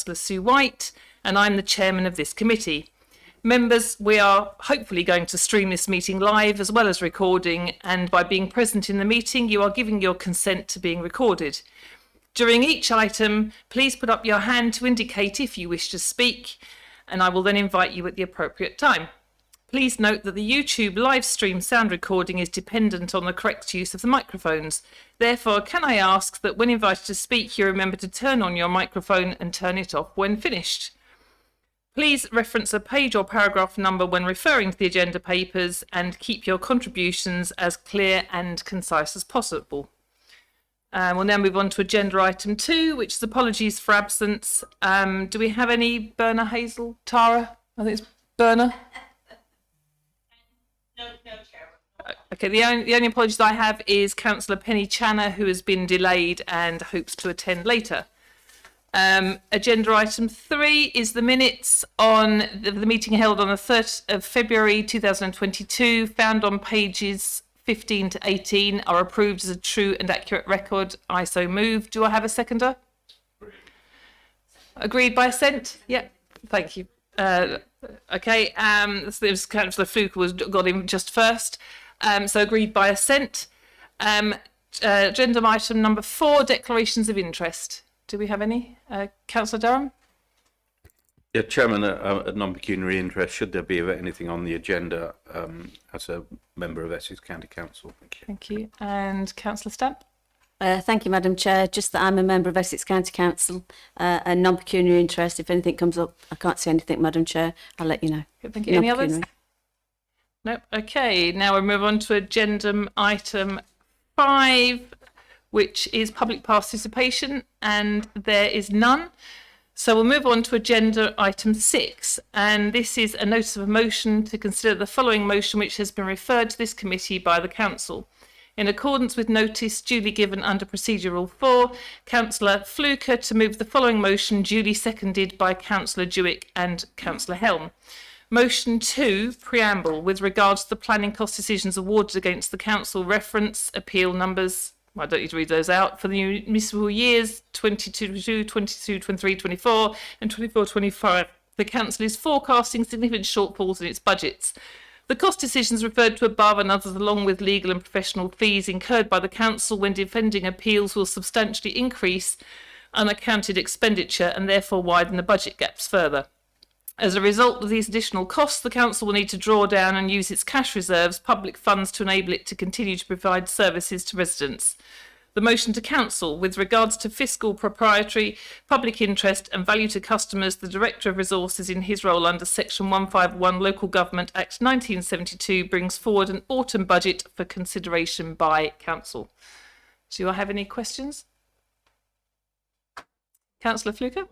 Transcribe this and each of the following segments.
Councillor Sue White, and I'm the chairman of this committee. Members, we are hopefully going to stream this meeting live as well as recording, and by being present in the meeting, you are giving your consent to being recorded. During each item, please put up your hand to indicate if you wish to speak, and I will then invite you at the appropriate time. Please note that the YouTube live stream sound recording is dependent on the correct use of the microphones. Therefore, can I ask that when invited to speak, you remember to turn on your microphone and turn it off when finished. Please reference a page or paragraph number when referring to the agenda papers and keep your contributions as clear and concise as possible. We'll now move on to agenda item 2, which is apologies for absence. Do we have any Berna, Hazel, Tara? I think it's Berna. No, Chair. Okay, the only apologies I have is Councillor Penny Channer, who has been delayed and hopes to attend later. Agenda item 3 is the minutes on the meeting held on the 3rd of February 2022, found on pages 15 to 18, are approved as a true and accurate record. I so move. Do I have a seconder? Agreed by assent? Yep. Thank you. Okay. So it was Councillor Fluke got in just first. So agreed by assent. Agenda item number 4, declarations of interest. Do we have any? Councillor Durham? Yeah, Chairman, a non-pecuniary interest, should there be anything on the agenda as a member of Essex County Council? Thank you. Thank you. And Councillor Stamp? Thank you, Madam Chair. Just that I'm a member of Essex County Council, a non-pecuniary interest. If anything comes up, I can't say anything, Madam Chair, I'll let you know. Thank you. Any others? Nope. Okay, now we'll move on to agenda item 5, which is public participation, and there is none. So we'll move on to agenda item 6, and this is a notice of a motion to consider the following motion, which has been referred to this committee by the council. In accordance with notice duly given under Procedure Rule 4, Councillor Fluker to move the following motion, duly seconded by Councillor Dewick and Councillor Helm. Motion 2, preamble, with regards to the planning cost decisions awarded against the council, reference appeal numbers, I don't need to read those out, for the municipal years 22, 22, 23, 24 and 24, 25. The council is forecasting significant shortfalls in its budgets. The cost decisions referred to above and others along with legal and professional fees incurred by the council when defending appeals will substantially increase unaccounted expenditure and therefore widen the budget gaps further. As a result of these additional costs, the council will need to draw down and use its cash reserves, public funds, to enable it to continue to provide services to residents. The motion to council, with regards to fiscal, proprietary, public interest and value to customers, the Director of Resources in his role under Section 151 Local Government Act 1972 brings forward an autumn budget for consideration by council. Do I have any questions? Councillor Fluker?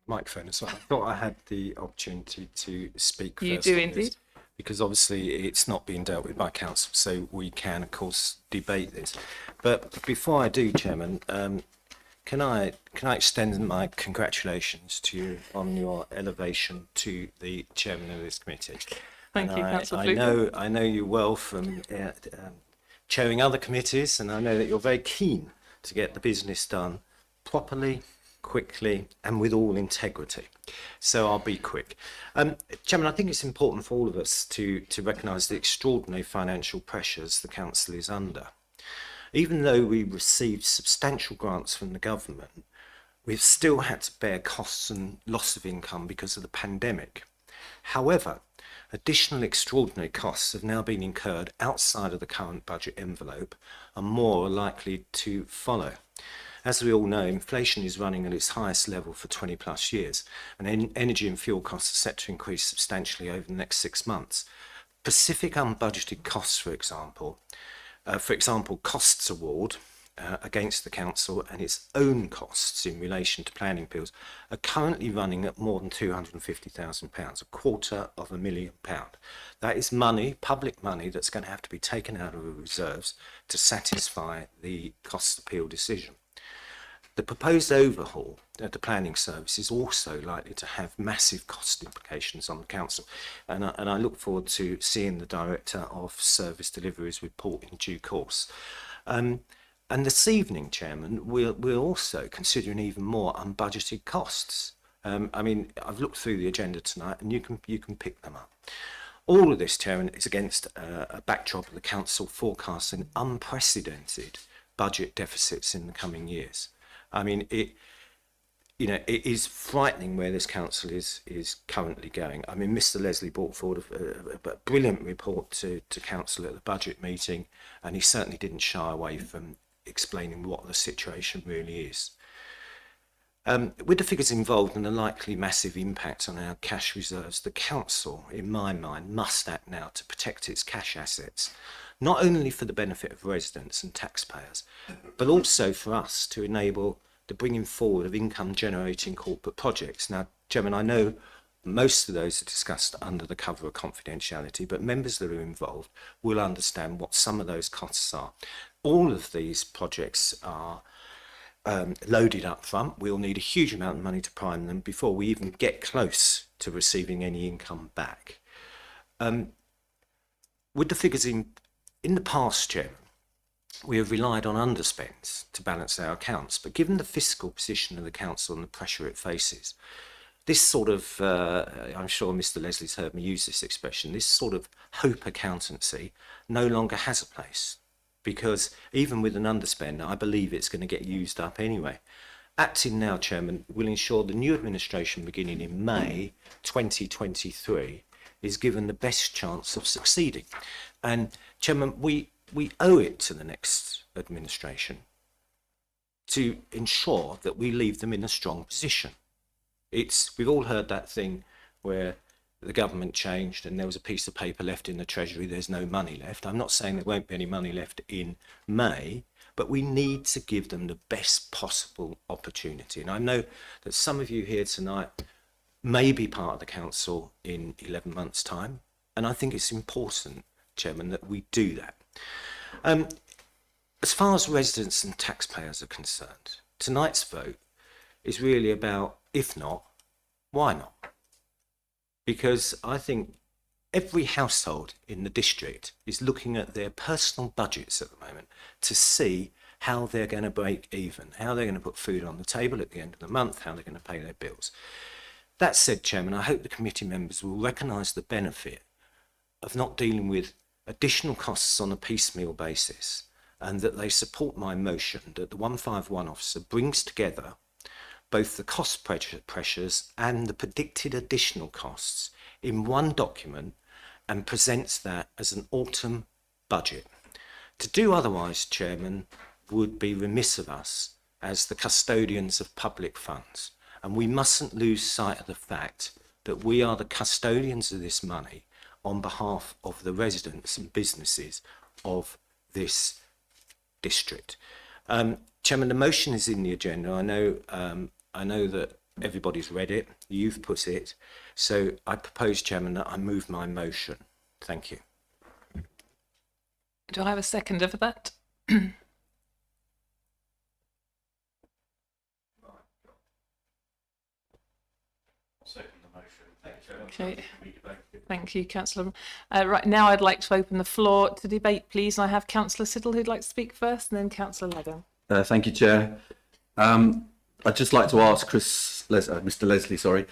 Microphone as well. I thought I had the opportunity to speak. You do indeed. Because obviously it's not being dealt with by council, so we can of course debate this. But before I do, Chairman, can I extend my congratulations to you on your elevation to the chairman of this committee? Thank you, Councillor Fluker. I know you well from chairing other committees, and I know that you're very keen to get the business done properly, quickly and with all integrity. So I'll be quick. Chairman, I think it's important for all of us to recognise the extraordinary financial pressures the council is under. Even though we received substantial grants from the government, we've still had to bear costs and loss of income because of the pandemic. However, additional extraordinary costs have now been incurred outside of the current budget envelope and more are likely to follow. As we all know, inflation is running at its highest level for 20 plus years, and energy and fuel costs are set to increase substantially over the next 6 months. Specific unbudgeted costs, for example, costs award against the council and its own costs in relation to planning bills are currently running at more than £250,000, £250,000. That is money, public money, that's going to have to be taken out of the reserves to satisfy the cost appeal decision. The proposed overhaul of the planning service is also likely to have massive cost implications on the council, and I look forward to seeing the Director of Service Delivery's report in due course. And this evening, Chairman, we're also considering even more unbudgeted costs. I mean, I've looked through the agenda tonight, and you can pick them up. All of this, Chairman, is against a backdrop of the council forecasting unprecedented budget deficits in the coming years. I mean, it is frightening where this council is currently going. I mean, Mr. Leslie brought forward a brilliant report to council at the budget meeting, and he certainly didn't shy away from explaining what the situation really is. With the figures involved and the likely massive impact on our cash reserves, the council, in my mind, must act now to protect its cash assets, not only for the benefit of residents and taxpayers, but also for us to enable the bringing forward of income-generating corporate projects. Now, Chairman, I know most of those are discussed under the cover of confidentiality, but members that are involved will understand what some of those costs are. All of these projects are loaded up front. We'll need a huge amount of money to prime them before we even get close to receiving any income back. With the figures in the past, Chairman, we have relied on underspends to balance our accounts, but given the fiscal position of the council and the pressure it faces, this sort of, I'm sure Mr. Leslie's heard me use this expression, this sort of hope accountancy no longer has a place, because even with an underspend, I believe it's going to get used up anyway. Acting now, Chairman, will ensure the new administration beginning in May 2023 is given the best chance of succeeding. And Chairman, we owe it to the next administration to ensure that we leave them in a strong position. We've all heard that thing where the government changed and there was a piece of paper left in the Treasury, there's no money left. I'm not saying there won't be any money left in May, but we need to give them the best possible opportunity. And I know that some of you here tonight may be part of the council in 11 months' time, and I think it's important, Chairman, that we do that. As far as residents and taxpayers are concerned, tonight's vote is really about, if not, why not? Because I think every household in the district is looking at their personal budgets at the moment to see how they're going to break even, how they're going to put food on the table at the end of the month, how they're going to pay their bills. That said, Chairman, I hope the committee members will recognise the benefit of not dealing with additional costs on a piecemeal basis, and that they support my motion that the 151 officer brings together both the cost pressures and the predicted additional costs in one document and presents that as an autumn budget. To do otherwise, Chairman, would be remiss of us as the custodians of public funds, and we mustn't lose sight of the fact that we are the custodians of this money on behalf of the residents and businesses of this district. Chairman, the motion is in the agenda. I know that everybody's read it, you've put it, so I propose, Chairman, that I move my motion. Thank you. Do I have a seconder for that? Okay. Thank you, Councillor. Right, now I'd like to open the floor to debate, please. I have Councillor Siddle who'd like to speak first, and then Councillor Maldon. Thank you, Chair. I'd just like to ask Mr. Leslie,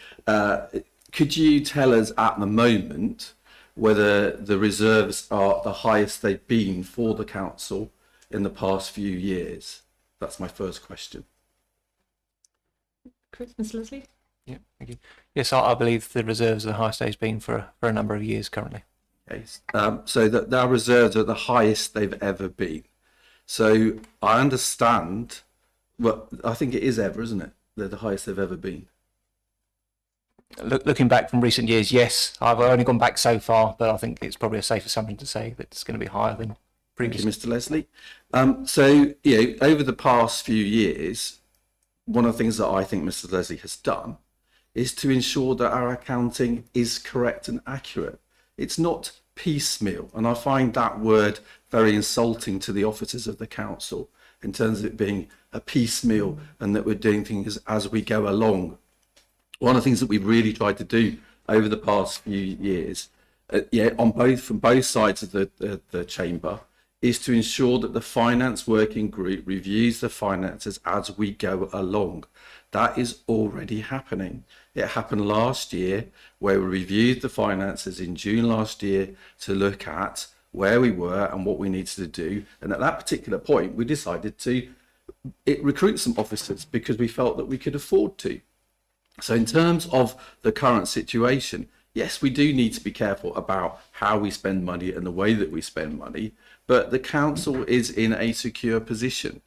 could you tell us at the moment whether the reserves are the highest they've been for the council in the past few years? That's my first question. Chris, Mr. Leslie? Yeah, thank you. Yes, I believe the reserves are the highest they've been for a number of years currently. Okay. So that our reserves are the highest they've ever been. So I understand, well, I think it is ever, isn't it? They're the highest they've ever been. Looking back from recent years, yes, I've only gone back so far, but I think it's probably a safe assumption to say that it's going to be higher than previously. Thank you, Mr. Leslie. So, over the past few years, one of the things that I think Mr. Leslie has done is to ensure that our accounting is correct and accurate. It's not piecemeal, and I find that word very insulting to the officers of the council in terms of it being a piecemeal and that we're doing things as we go along. One of the things that we've really tried to do over the past few years, from both sides of the chamber, is to ensure that the finance working group reviews the finances as we go along. That is already happening. It happened last year, where we reviewed the finances in June last year to look at where we were and what we needed to do. And at that particular point, we decided to recruit some officers because we felt that we could afford to. So in terms of the current situation, yes, we do need to be careful about how we spend money and the way that we spend money, but the council is in a secure position.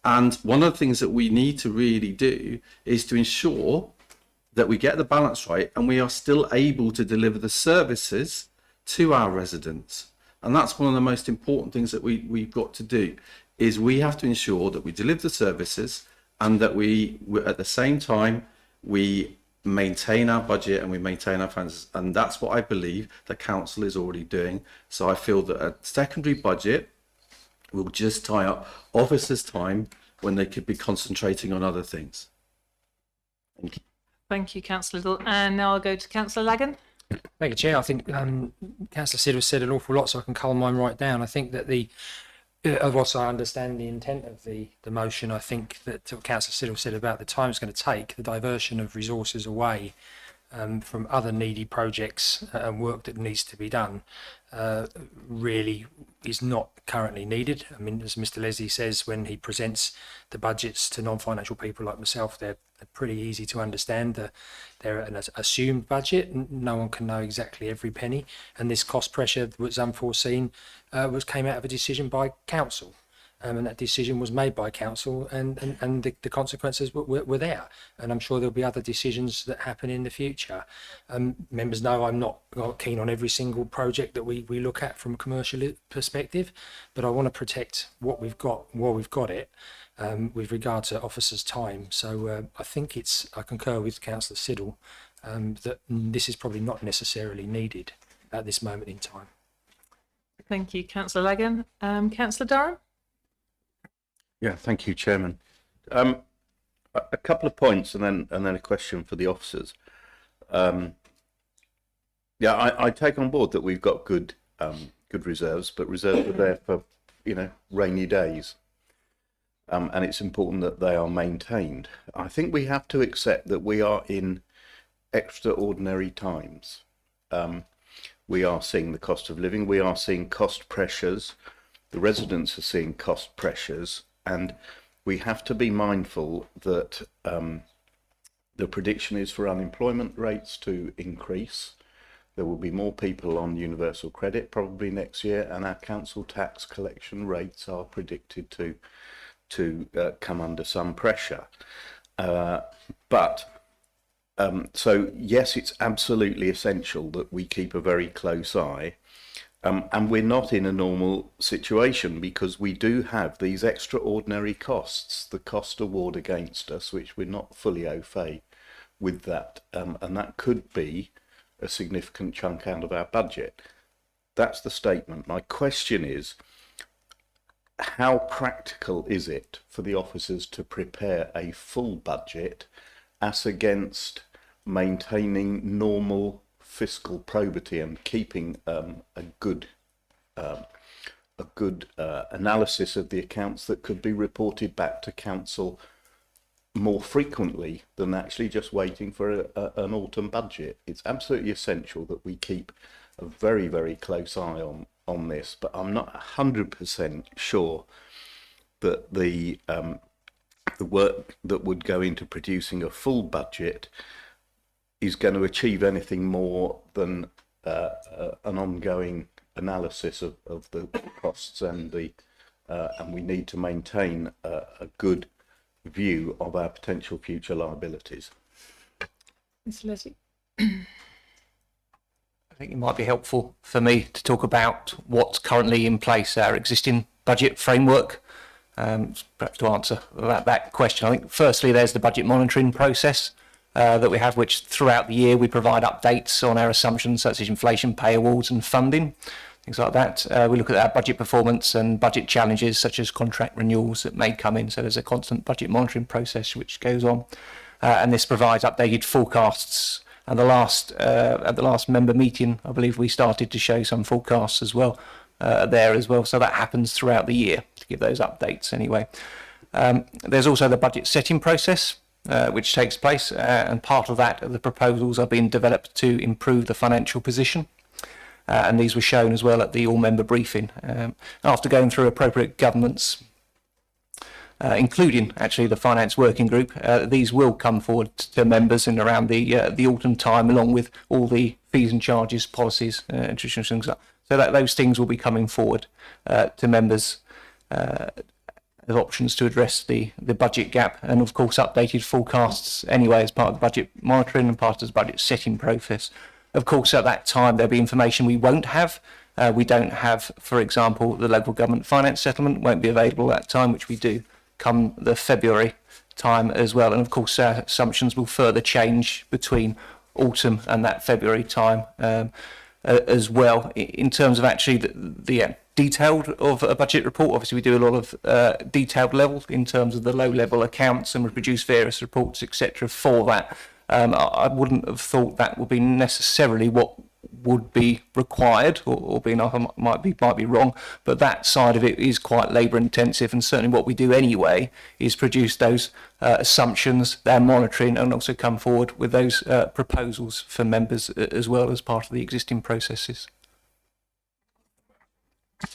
And one of the things that we need to really do is to ensure that we get the balance right and we are still able to deliver the services to our residents. And that's one of the most important things that we've got to do, is we have to ensure that we deliver the services and that we at the same time, we maintain our budget and we maintain our finances. And that's what I believe the council is already doing. So I feel that a secondary budget will just tie up officers' time when they could be concentrating on other things. Thank you. Thank you, Councillor Little. And now I'll go to Councillor Lagan. Thank you, Chair. I think Councillor Siddle said an awful lot, so I can cull mine right down. I think that whilst I understand the intent of the motion, I think that what Councillor Siddle said about the time it's going to take, the diversion of resources away from other needy projects and work that needs to be done, really is not currently needed. I mean, as Mr. Leslie says, when he presents the budgets to non-financial people like myself, they're pretty easy to understand. They're an assumed budget. No one can know exactly every penny. And this cost pressure that was unforeseen came out of a decision by council. And that decision was made by council, and the consequences were there. And I'm sure there'll be other decisions that happen in the future. Members know I'm not keen on every single project that we look at from a commercial perspective, but I want to protect what we've got while we've got it, with regard to officers' time. So I think I concur with Councillor Siddle that this is probably not necessarily needed at this moment in time. Thank you, Councillor Lagan. Councillor Durham? Yeah, thank you, Chairman. A couple of points and then a question for the officers. I take on board that we've got good reserves, but reserves are there for rainy days, and it's important that they are maintained. I think we have to accept that we are in extraordinary times. We are seeing the cost of living, we are seeing cost pressures, the residents are seeing cost pressures. And we have to be mindful that the prediction is for unemployment rates to increase. There will be more people on universal credit probably next year, and our council tax collection rates are predicted to come under some pressure. So yes, it's absolutely essential that we keep a very close eye. And we're not in a normal situation because we do have these extraordinary costs, the cost award against us, which we're not fully au fait with that. And that could be a significant chunk out of our budget. That's the statement. My question is, how practical is it for the officers to prepare a full budget as against maintaining normal fiscal probity and keeping a good analysis of the accounts that could be reported back to council more frequently than actually just waiting for an autumn budget? It's absolutely essential that we keep a very, very close eye on this, but I'm not 100% sure that the work that would go into producing a full budget is going to achieve anything more than an ongoing analysis of the costs and we need to maintain a good view of our potential future liabilities. Mr. Leslie? I think it might be helpful for me to talk about what's currently in place, our existing budget framework. Perhaps to answer that question, I think firstly there's the budget monitoring process that we have, which throughout the year we provide updates on our assumptions such as inflation, pay awards and funding, things like that. We look at our budget performance and budget challenges such as contract renewals that may come in, so there's a constant budget monitoring process which goes on, and this provides updated forecasts. And at the last member meeting, I believe we started to show some forecasts as well there as well. So that happens throughout the year to give those updates anyway. There's also the budget setting process, which takes place, and part of that, the proposals are being developed to improve the financial position. And these were shown as well at the all-member briefing. After going through appropriate governments, including actually the finance working group, these will come forward to members in around the autumn time, along with all the fees and charges, policies, and traditional things. So that those things will be coming forward to members as options to address the budget gap, and of course updated forecasts anyway as part of the budget monitoring and part of the budget setting process. Of course, at that time there'll be information we won't have. We don't have, for example, the local government finance settlement won't be available at that time, which we do come the February time as well. And of course, our assumptions will further change between autumn and that February time as well. In terms of actually the detailed of a budget report, obviously we do a lot of detailed level in terms of the low level accounts, and we produce various reports, etc. for that. I wouldn't have thought that would be necessarily what would be required, or being I might be wrong, but that side of it is quite labour intensive, and certainly what we do anyway is produce those assumptions, their monitoring, and also come forward with those proposals for members as well as part of the existing processes.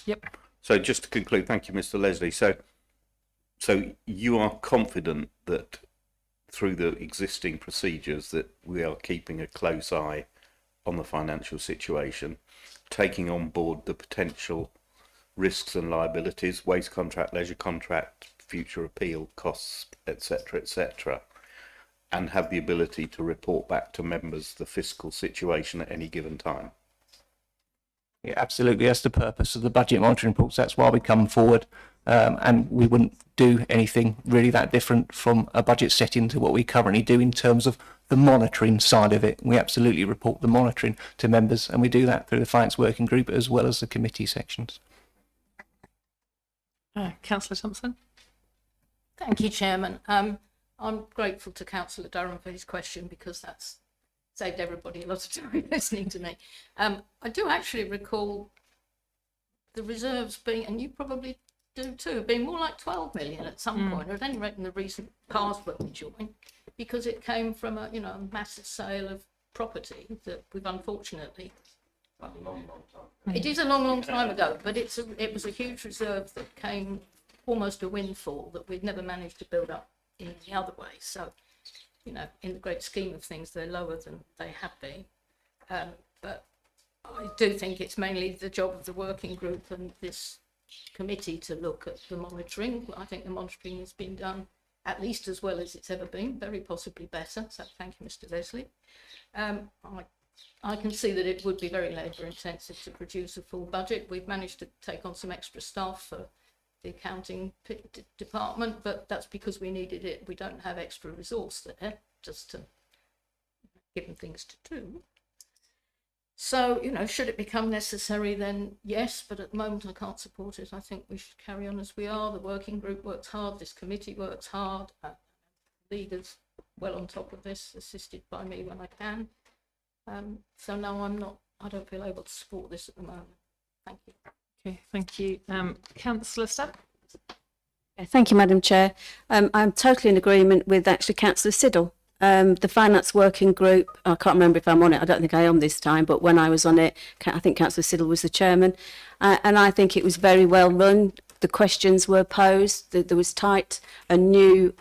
Yep. So just to conclude, thank you, Mr. Leslie. So you are confident that through the existing procedures that we are keeping a close eye on the financial situation, taking on board the potential risks and liabilities, waste contract, leisure contract, future appeal costs, etc., and have the ability to report back to members the fiscal situation at any given time. Yeah, absolutely. That's the purpose of the budget monitoring reports. That's why we come forward, and we wouldn't do anything really that different from a budget setting to what we currently do in terms of the monitoring side of it. We absolutely report the monitoring to members, and we do that through the finance working group as well as the committee sections. Councillor Thompson. Thank you, Chairman. I'm grateful to Councillor Durham for his question, because that's saved everybody a lot of time listening to me. I do actually recall the reserves being, and you probably do too, being more like 12 million at some point, or at any rate in the recent past when we joined, because it came from a massive sale of property that we've unfortunately. It is a long time ago, but it was a huge reserve that came almost a windfall that we'd never managed to build up in the other way. So, in the great scheme of things, they're lower than they have been. But I do think it's mainly the job of the working group and this committee to look at the monitoring. I think the monitoring has been done at least as well as it's ever been, very possibly better. So thank you, Mr. Leslie. I can see that it would be very labour intensive to produce a full budget. We've managed to take on some extra staff for the accounting department, but that's because we needed it. We don't have extra resource there just to give them things to do. So, should it become necessary, then yes, but at the moment I can't support it. I think we should carry on as we are. The working group works hard, this committee works hard, leaders well on top of this, assisted by me when I can. So no, I don't feel able to support this at the moment. Thank you. Okay, thank you. Councillor Stapp. Thank you, Madam Chair. I'm totally in agreement with actually Councillor Siddle. The finance working group, I can't remember if I'm on it, I don't think I am this time, but when I was on it, I think Councillor Siddle was the chairman, and I think it was very well run. The questions were posed, there was tight and new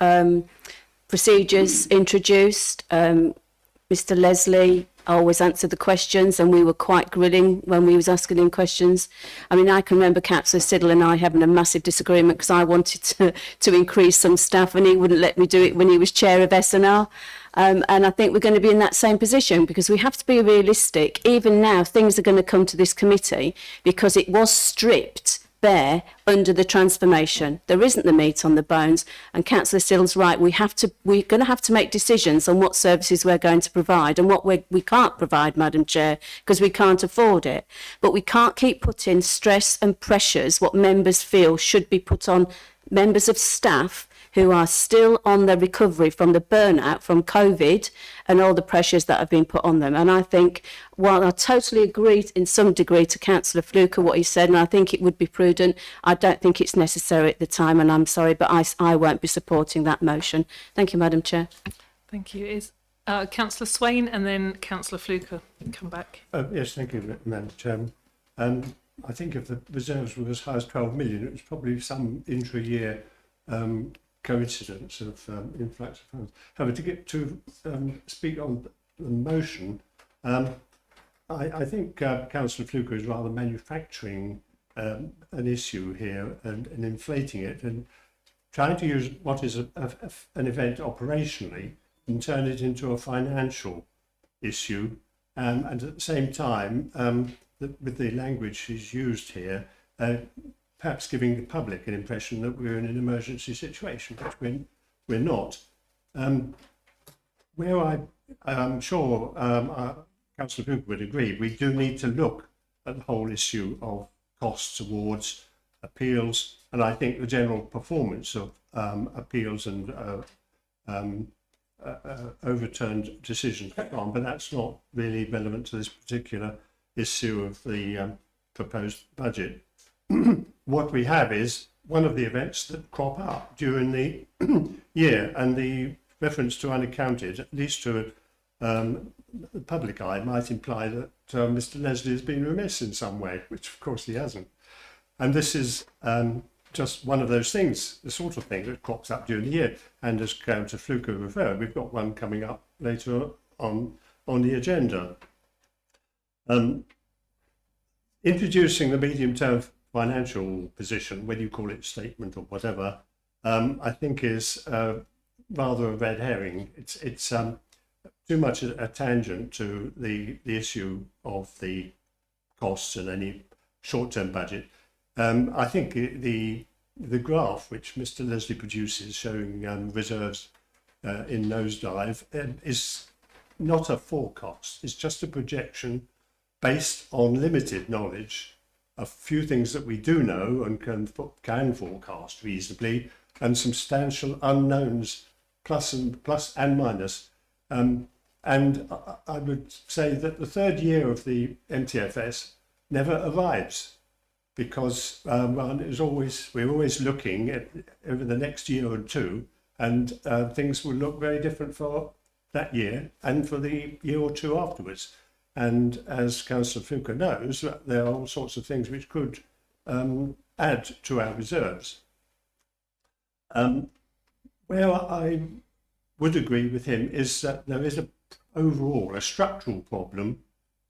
procedures introduced. Mr. Leslie always answered the questions, and we were quite grilling when we was asking him questions. I mean, I can remember Councillor Siddle and I having a massive disagreement because I wanted to increase some staff, and he wouldn't let me do it when he was chair of S&R. And I think we're going to be in that same position, because we have to be realistic. Even now, things are going to come to this committee because it was stripped bare under the transformation. There isn't the meat on the bones, and Councillor Siddle's right. We're going to have to make decisions on what services we're going to provide and what we can't provide, Madam Chair, because we can't afford it. But we can't keep putting stress and pressures what members feel should be put on members of staff, who are still on the recovery from the burnout from COVID and all the pressures that have been put on them. And I think, while I totally agree in some degree to Councillor Fluker what he said, and I think it would be prudent, I don't think it's necessary at the time, and I'm sorry, but I won't be supporting that motion. Thank you, Madam Chair. Thank you. Is Councillor Swain and then Councillor Fluker come back. Yes, thank you, Madam Chairman. I think if the reserves were as high as 12 million, it was probably some intra-year coincidence of influx of funds. However, to get to speak on the motion, I think Councillor Fluker is rather manufacturing an issue here and inflating it and trying to use what is an event operationally and turn it into a financial issue, and at the same time, with the language she's used here, perhaps giving the public an impression that we're in an emergency situation, which we're not. Where I'm sure Councillor Cooper would agree, we do need to look at the whole issue of costs, awards, appeals, and I think the general performance of appeals and overturned decisions, but that's not really relevant to this particular issue of the proposed budget. What we have is one of the events that crop up during the year, and the reference to unaccounted, at least to the public eye, might imply that Mr. Leslie has been remiss in some way, which of course he hasn't. And this is just one of those things, the sort of thing that crops up during the year. And as Councillor Fluker referred, we've got one coming up later on the agenda. Introducing the medium-term financial position, whether you call it statement or whatever, I think is rather a red herring. It's too much a tangent to the issue of the costs and any short-term budget. I think the graph which Mr. Leslie produces showing reserves in nosedive is not a forecast. It's just a projection based on limited knowledge, a few things that we do know and can forecast reasonably, and substantial unknowns, plus and minus. And I would say that the third year of the MTFS never arrives, because we're always looking at over the next year or two, and things will look very different for that year and for the year or two afterwards. And as Councillor Fluker knows, there are all sorts of things which could add to our reserves. Where I would agree with him is that there is overall a structural problem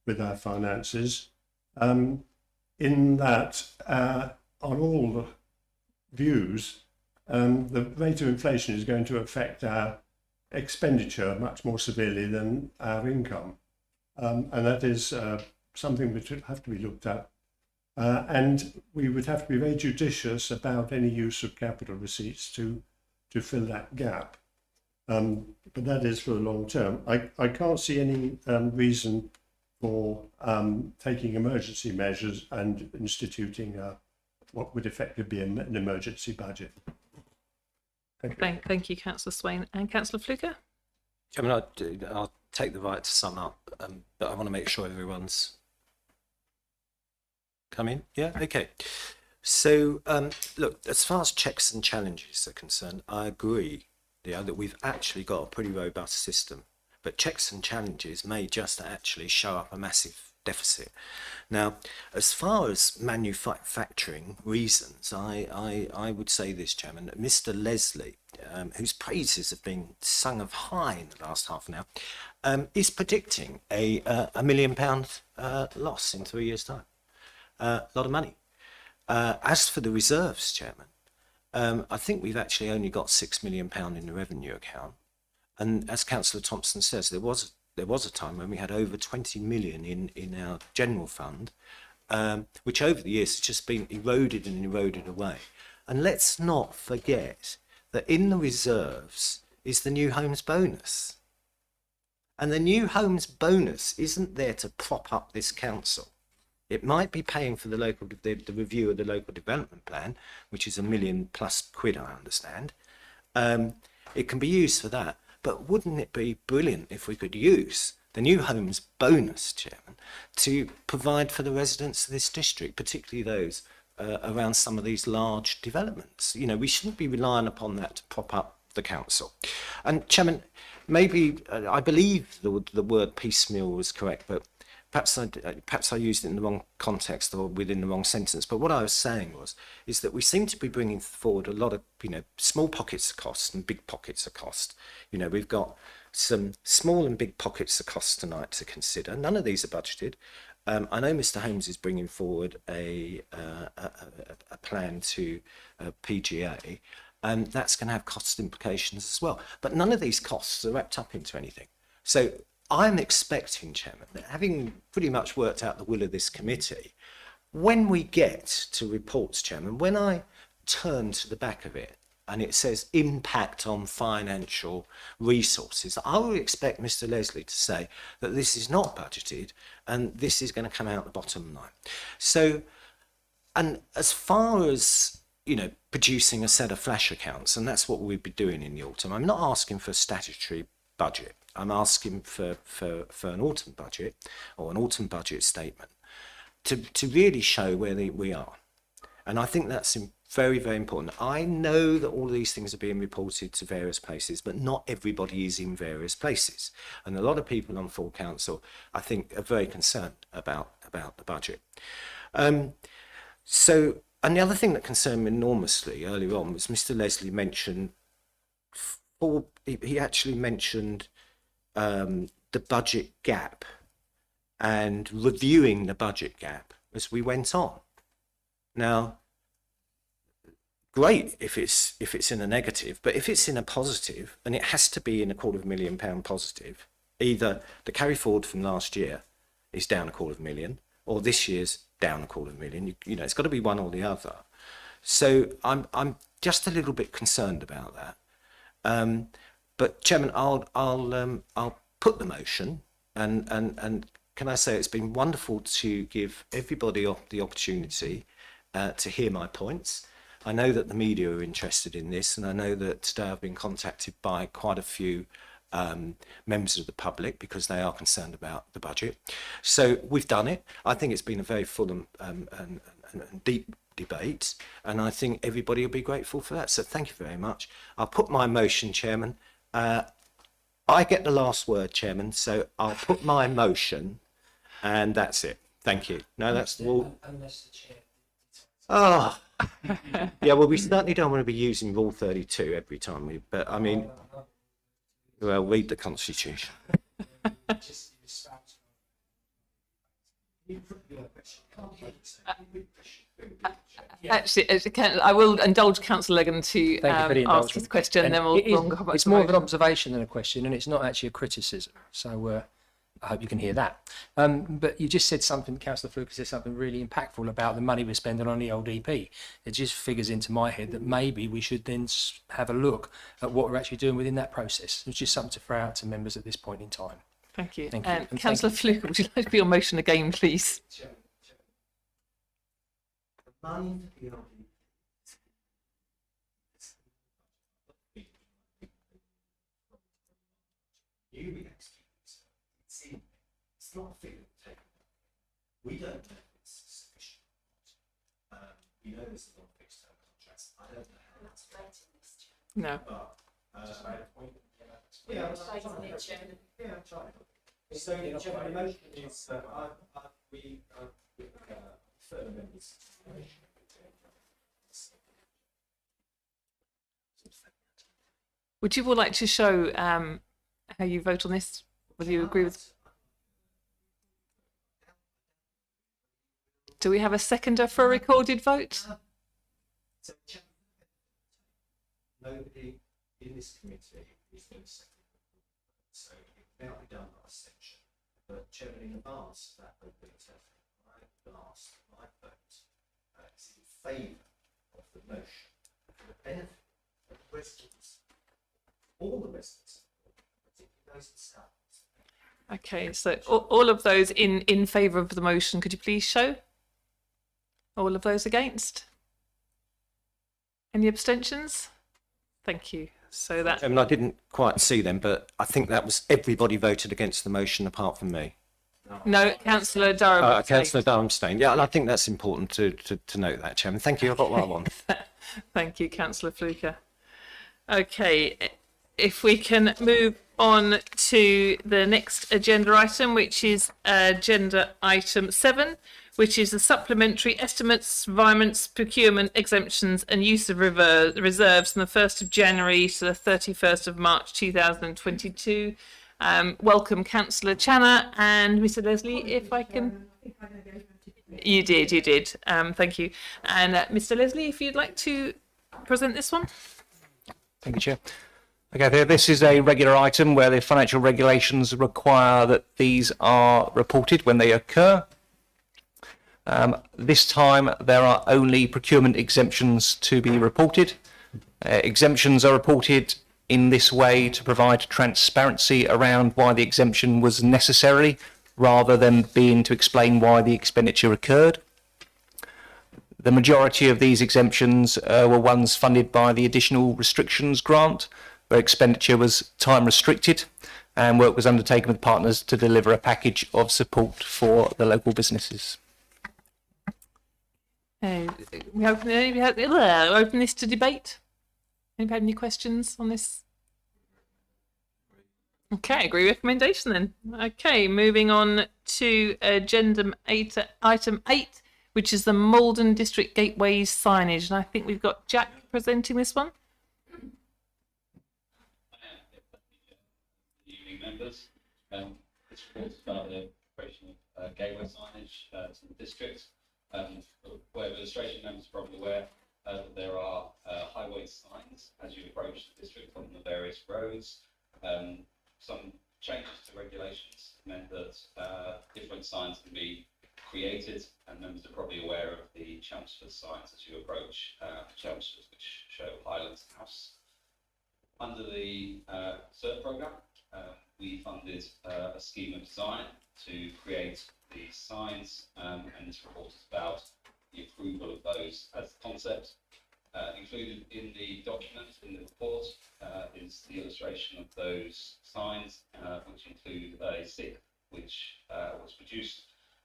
with our finances, in that on all the views, the rate of inflation is going to affect our expenditure much more severely than our income. And that is something which would have to be looked at. And we would have to be very judicious about any use of capital receipts to fill that gap. But that is for the long term. I can't see any reason for taking emergency measures and instituting what would effectively be an emergency budget. Thank you, Councillor Swain. And Councillor Fluker? I mean, I'll take the right to sum up, but I want to make sure everyone's come in. Yeah, okay. So, look, as far as checks and challenges are concerned, I agree, that we've actually got a pretty robust system, but checks and challenges may just actually show up a massive deficit. Now, as far as manufacturing reasons, I would say this, Chairman, that Mr. Leslie, whose praises have been sung of high in the last half an hour, is predicting a £1 million loss in 3 years' time. A lot of money. As for the reserves, Chairman, I think we've actually only got £6 million in the revenue account. And as Councillor Thompson says, there was a time when we had over 20 million in our general fund, which over the years has just been eroded and eroded away. And let's not forget that in the reserves is the new homes bonus. And the new homes bonus isn't there to prop up this council. It might be paying for the review of the local development plan, which is £1 million+ I understand. It can be used for that. But wouldn't it be brilliant if we could use the new homes bonus, Chairman, to provide for the residents of this district, particularly those around some of these large developments? You know, we shouldn't be relying upon that to prop up the council. And Chairman, maybe I believe the word piecemeal was correct, but perhaps I used it in the wrong context or within the wrong sentence. But what I was saying is that we seem to be bringing forward a lot of, you know, small pockets of cost and big pockets of cost. You know, we've got some small and big pockets of cost tonight to consider. None of these are budgeted. I know Mr. Holmes is bringing forward a plan to PGA, and that's going to have cost implications as well. But none of these costs are wrapped up into anything. So I'm expecting, Chairman, that having pretty much worked out the will of this committee, when we get to reports, Chairman, when I turn to the back of it and it says impact on financial resources, I would expect Mr. Leslie to say that this is not budgeted and this is going to come out the bottom line. So, and as far as, you know, producing a set of flash accounts, and that's what we'll be doing in the autumn, I'm not asking for a statutory budget. I'm asking for an autumn budget or an autumn budget statement to really show where we are. And I think that's very, very important. I know that all of these things are being reported to various places, but not everybody is in various places. And a lot of people on full council, I think, are very concerned about the budget. So, and the other thing that concerned me enormously earlier on was Mr. Leslie mentioned, he actually mentioned the budget gap and reviewing the budget gap as we went on. Now, great if it's in a negative, but if it's in a positive, and it has to be in £250,000 positive, either the carry forward from last year is down £250,000 or this year's down £250,000. You know, it's got to be one or the other. So I'm just a little bit concerned about that. But Chairman, I'll put the motion, and can I say it's been wonderful to give everybody the opportunity to hear my points. I know that the media are interested in this, and I know that today I've been contacted by quite a few members of the public because they are concerned about the budget. So we've done it. I think it's been a very full and deep debate, and I think everybody will be grateful for that. So thank you very much. I'll put my motion, Chairman. I get the last word, Chairman, so I'll put my motion, and that's it. Thank you. No, that's all. Unless the chair. Oh, yeah. Well, we certainly don't want to be using Rule 32 every time we. But I mean, well, read the Constitution. Actually, I will indulge Councillor Leggan to Thank you for the ask his question, and then we'll go back it's to more of an motion. observation than a question, and it's not actually a criticism. So I hope you can hear that. But you just said something, Councillor Fluker said something really impactful about the money we're spending on the LDP. It just figures into my head that maybe we should then have a look at what we're actually doing within that process. It's just something to throw out to members at this point in time. Thank you. Thank you. And Councillor Fluker, would you like to be on motion again, please? It's not a figure taken. We don't know if it's sufficient. We know there's a lot of fixed term contracts. I don't know how that's No. but yeah, I'm trying. So, Chairman, the motion is we further members. Would you all like to show how you vote on this? Whether you agree with? Do we have a seconder for a recorded vote? So, nobody in this committee is going to second. So it may not be done by a section, but Chairman, in advance of that vote being taken, I would ask my vote is in favour of the motion for the benefit of the residents, all the residents, particularly those in South. Okay, so all of those in favour of the motion, could you please show? All of those against? Any abstentions? Thank you. So that I didn't quite see them, but I think that was everybody voted against the motion apart from me. no, Councillor Durham. abstained. Councillor Durham abstained. Yeah, and I think that's important to note that, Chairman. Thank you. I got what I want. Thank you, Councillor Fluker. Okay, if we can move on to the next agenda item, which is agenda item 7, which is the supplementary estimates, virements, procurement, exemptions and use of reserves from the 1st of January to the 31st of March 2022. Welcome, Councillor Channer and Mr Leslie, if I can. You did. Thank you. And Mr Leslie, if you'd like to present this one. Thank you, Chair. Okay, this is a regular item where the financial regulations require that these are reported when they occur. This time there are only procurement exemptions to be reported. Exemptions are reported in this way to provide transparency around why the exemption was necessary, rather than being to explain why the expenditure occurred. The majority of these exemptions were ones funded by the Additional Restrictions Grant, where expenditure was time restricted and work was undertaken with partners to deliver a package of support for the local businesses. We open this to debate. Anybody have any questions on this? Okay, agree recommendation then. Okay, moving on to agenda item 8, which is the Maldon District Gateways signage. And I think we've got Jack presenting this one. Good evening, members. This report is about the creation of gateway signage to the district. Where illustration members are probably aware that there are highway signs as you approach the district on the various roads. Some changes to regulations meant that different signs can be created, and members are probably aware of the Chelmsford signs as you approach Chelmsford, which show Highlands House. Under the CERT programme, we funded a scheme of design to create the signs, and this report is about the approval of those as a concept. Included in the document, in the report, is the illustration of those signs, which include a SIP, which was produced,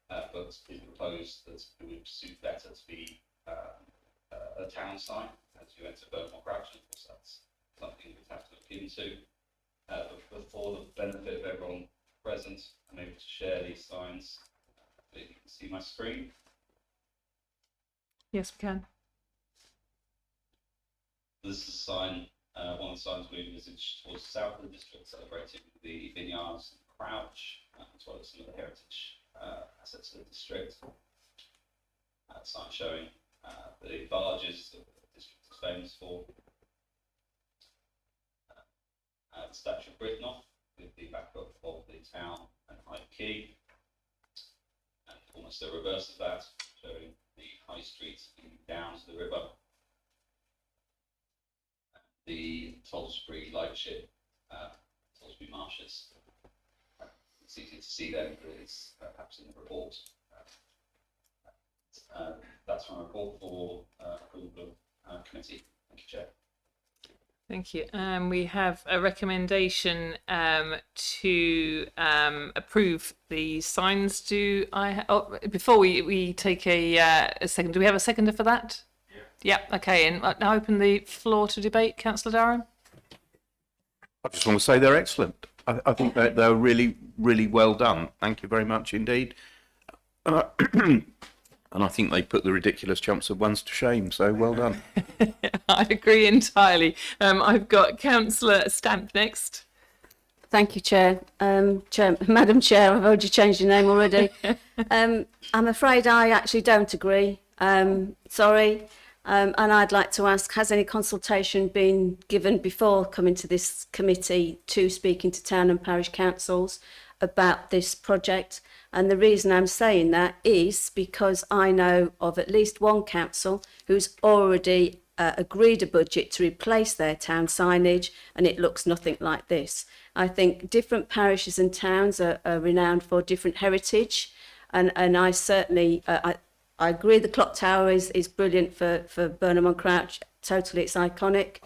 but is proposed that it would suit better to be a town sign as you enter Burnmore Crouch. Of course, that's something we'd have to look into. But for the benefit of everyone present, I'm able to share these signs. You can see my screen. Yes, we can. This is a sign, one of the signs we envisaged towards the south of the district, celebrating the vineyards and Crouch, as well as some of the heritage assets of the district. Sign showing the barges that the district is famous for. The statue of Britnoff with the backup of the town and High Quay. And almost the reverse of that, showing the High Street down to the river. The Salisbury lightship, Salisbury Marshes. It's easy to see there, but it's perhaps in the report. That's my report for approval of committee. Thank you, Chair. Thank you. We have a recommendation to approve the signs. Before we take a second, do we have a seconder for that? Yeah. Okay. And now open the floor to debate. Councillor Durham. I just want to say they're excellent. I think they're really, really well done. Thank you very much indeed. And I think they put the ridiculous Chelmsford ones to shame. So well done. I agree entirely. I've got Councillor Stamp next. Thank you, Chair. Madam Chair, I've already changed your name already. I'm afraid I actually don't agree. Sorry. And I'd like to ask, has any consultation been given before coming to this committee to speaking to town and parish councils about this project? And the reason I'm saying that is because I know of at least one council who's already agreed a budget to replace their town signage, and it looks nothing like this. I think different parishes and towns are renowned for different heritage, and I certainly I agree the clock tower is brilliant for Burnham on Crouch. Totally, it's iconic.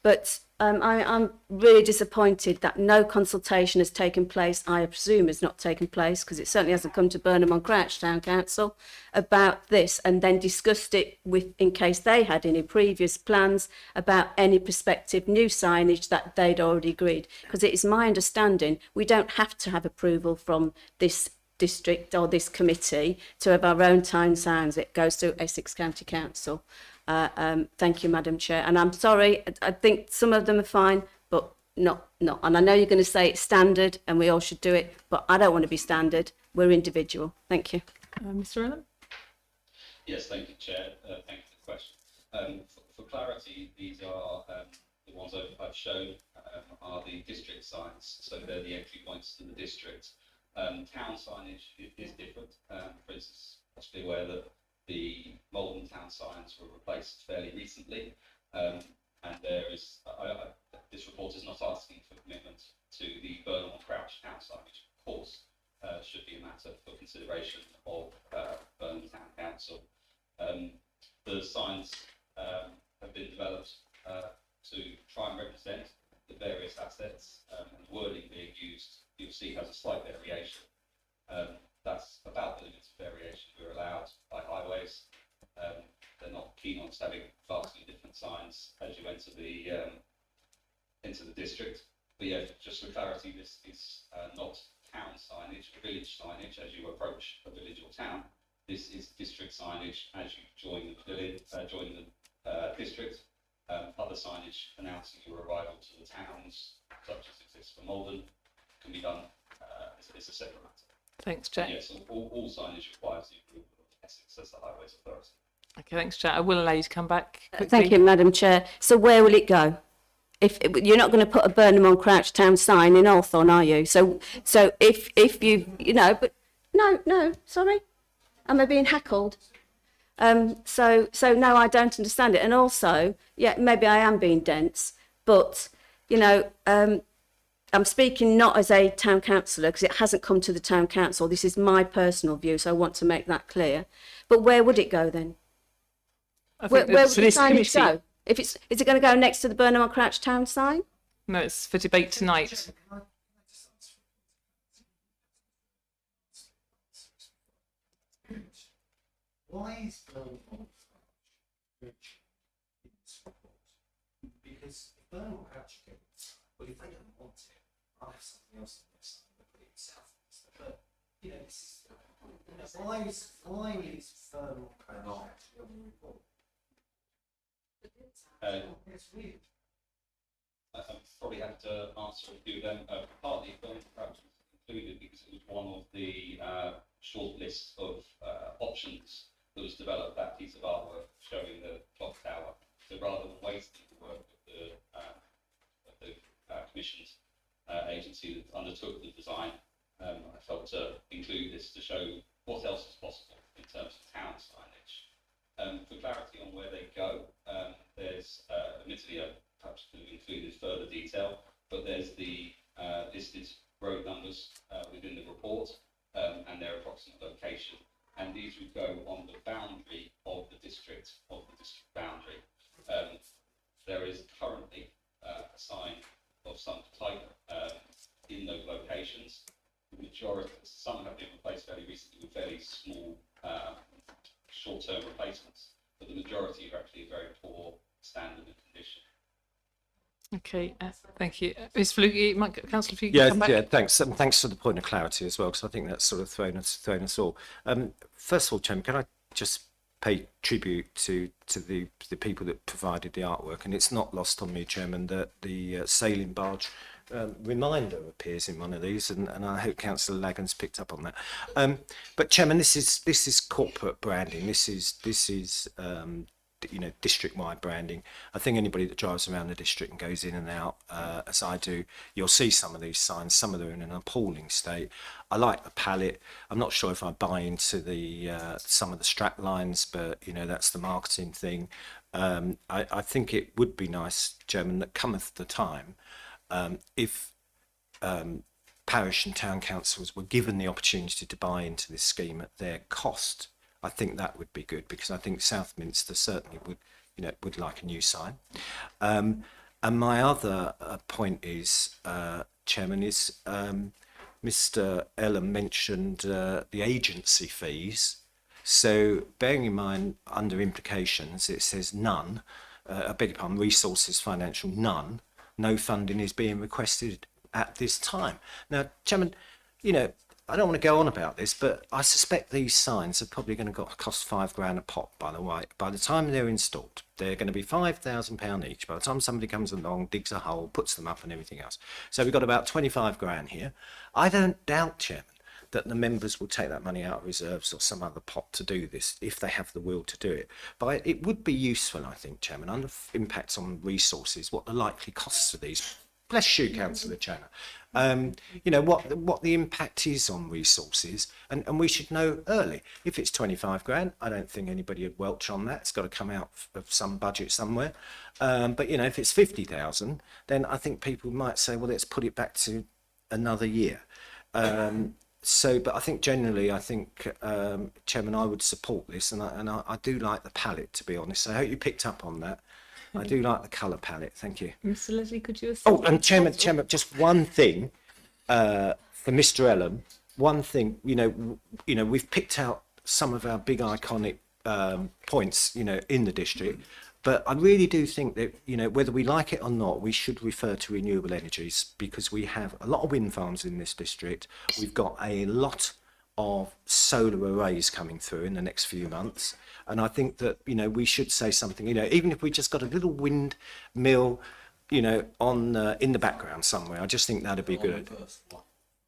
But I'm really disappointed that no consultation has taken place. I presume has not taken place because it certainly hasn't come to Burnham on Crouch Town Council about this, and then discussed it with, in case they had any previous plans about any prospective new signage that they'd already agreed. Because it is my understanding we don't have to have approval from this district or this committee to have our own town signs. It goes through Essex County Council. Thank you, Madam Chair. And I'm sorry, I think some of them are fine, but not. And I know you're going to say it's standard and we all should do it, but I don't want to be standard. We're individual. Thank you. Mr. Allen? Yes, thank you, Chair. Thank you for the question. For clarity, these are the ones I've shown are the district signs, so they're the entry points to the district. Town signage is different. For instance, possibly aware that the Maldon town signs were replaced fairly recently, and there is this report is not asking for commitment to the Burnham on Crouch town signage. Of course, should be a matter for consideration of Burnham Town Council. The signs have been developed to try and represent the various assets, and wording being used, you'll see, has a slight variation. That's about the limits of variation we're allowed by highways. They're not keen on having vastly different signs as you enter the district. But yeah, just for clarity, this is not town signage, village signage as you approach a village or town. This is district signage as you join the village, join the district. Other signage announcing your arrival to the towns, such as exists for Maldon, can be done. It's a separate matter. Thanks, Jack. Yes, all signage requires the approval of Essex as the Highways Authority. Okay, thanks, Jack. I will allow you to come back quickly. Thank you, Madam Chair. So where will it go? If you're not going to put a Burnham on Crouch Town sign in Hawthorne, are you? So if you know, but no, sorry, am I being heckled? So no, I don't understand it. And also, yeah, maybe I am being dense, but you know, I'm speaking not as a town councillor because it hasn't come to the town council. This is my personal view, so I want to make that clear. But where would it go then? Where would the signage go? Is it going to go next to the Burnham on Crouch Town sign? No, it's for debate tonight. Why is Burnham on Crouch in this report? Because if Burnham on Crouch gets, well, if they don't want it, I'll have something else on their side that put it south. But you know, this is why is Burnham on Crouch actually on the report? It's weird. I probably have to answer a few of them. Partly, Burnham Crouch was included because it was one of the short list of options that was developed, that piece of artwork showing the clock tower. So rather than wasting the work of the commissioned agency that undertook the design, I felt to include this to show what else is possible in terms of town signage. For clarity on where they go, there's admittedly perhaps could have included further detail, but there's the listed road numbers within the report and their approximate location. And these would go on the boundary of the district boundary. There is currently a sign of some type in those locations. The majority, some have been replaced fairly recently with fairly small short-term replacements, but the majority are actually very poor standard and condition. Okay, thank you. Ms. Fluke, Councillor Fluke, come back. Yeah, thanks. Thanks for the point of clarity as well, because I think that's sort of thrown us all. First of all, Chairman, can I just pay tribute to the people that provided the artwork? And it's not lost on me, Chairman, that the sailing barge reminder appears in one of these, and I hope Councillor Lagan's picked up on that. But Chairman, this is corporate branding. This is you know, district-wide branding. I think anybody that drives around the district and goes in and out, as I do, you'll see some of these signs. Some of them are in an appalling state. I like the palette. I'm not sure if I buy into the some of the strap lines, but you know, that's the marketing thing. I think it would be nice, Chairman, that cometh the time, if parish and town councils were given the opportunity to buy into this scheme at their cost. I think that would be good, because I think Southminster certainly would like a new sign. And my other point is, Chairman, is Mr. Ellen mentioned the agency fees. So bearing in mind, under implications, it says none, I beg your pardon, resources financial none, no funding is being requested at this time. Now, Chairman, you know, I don't want to go on about this, but I suspect these signs are probably going to cost £5,000 a pop, by the way. By the time they're installed, they're going to be £5,000 each. By the time somebody comes along, digs a hole, puts them up and everything else. So we've got about 25 grand here. I don't doubt, Chairman, that the members will take that money out of reserves or some other pot to do this if they have the will to do it. But it would be useful, I think, Chairman, under impacts on resources, what the likely costs of these. Bless you, Councillor Channer. You know, what the impact is on resources, and we should know early. If it's 25 grand, I don't think anybody would welch on that. It's got to come out of some budget somewhere. But, you know, if it's 50,000, then I think people might say, well, let's put it back to another year. But I think generally, Chairman, I would support this, and I do like the palette, to be honest. So I hope you picked up on that. I do like the colour palette. Thank you. Mr. Leslie, could you assist? Oh, and Chairman, just one thing for Mr. Ellen. One thing, you know, we've picked out some of our big iconic points, you know, in the district. But I really do think that, you know, whether we like it or not, we should refer to renewable energies, because we have a lot of wind farms in this district. We've got a lot of solar arrays coming through in the next few months. And I think that, you know, we should say something, you know, even if we just got a little windmill, you know, on in the background somewhere. I just think that'd be good.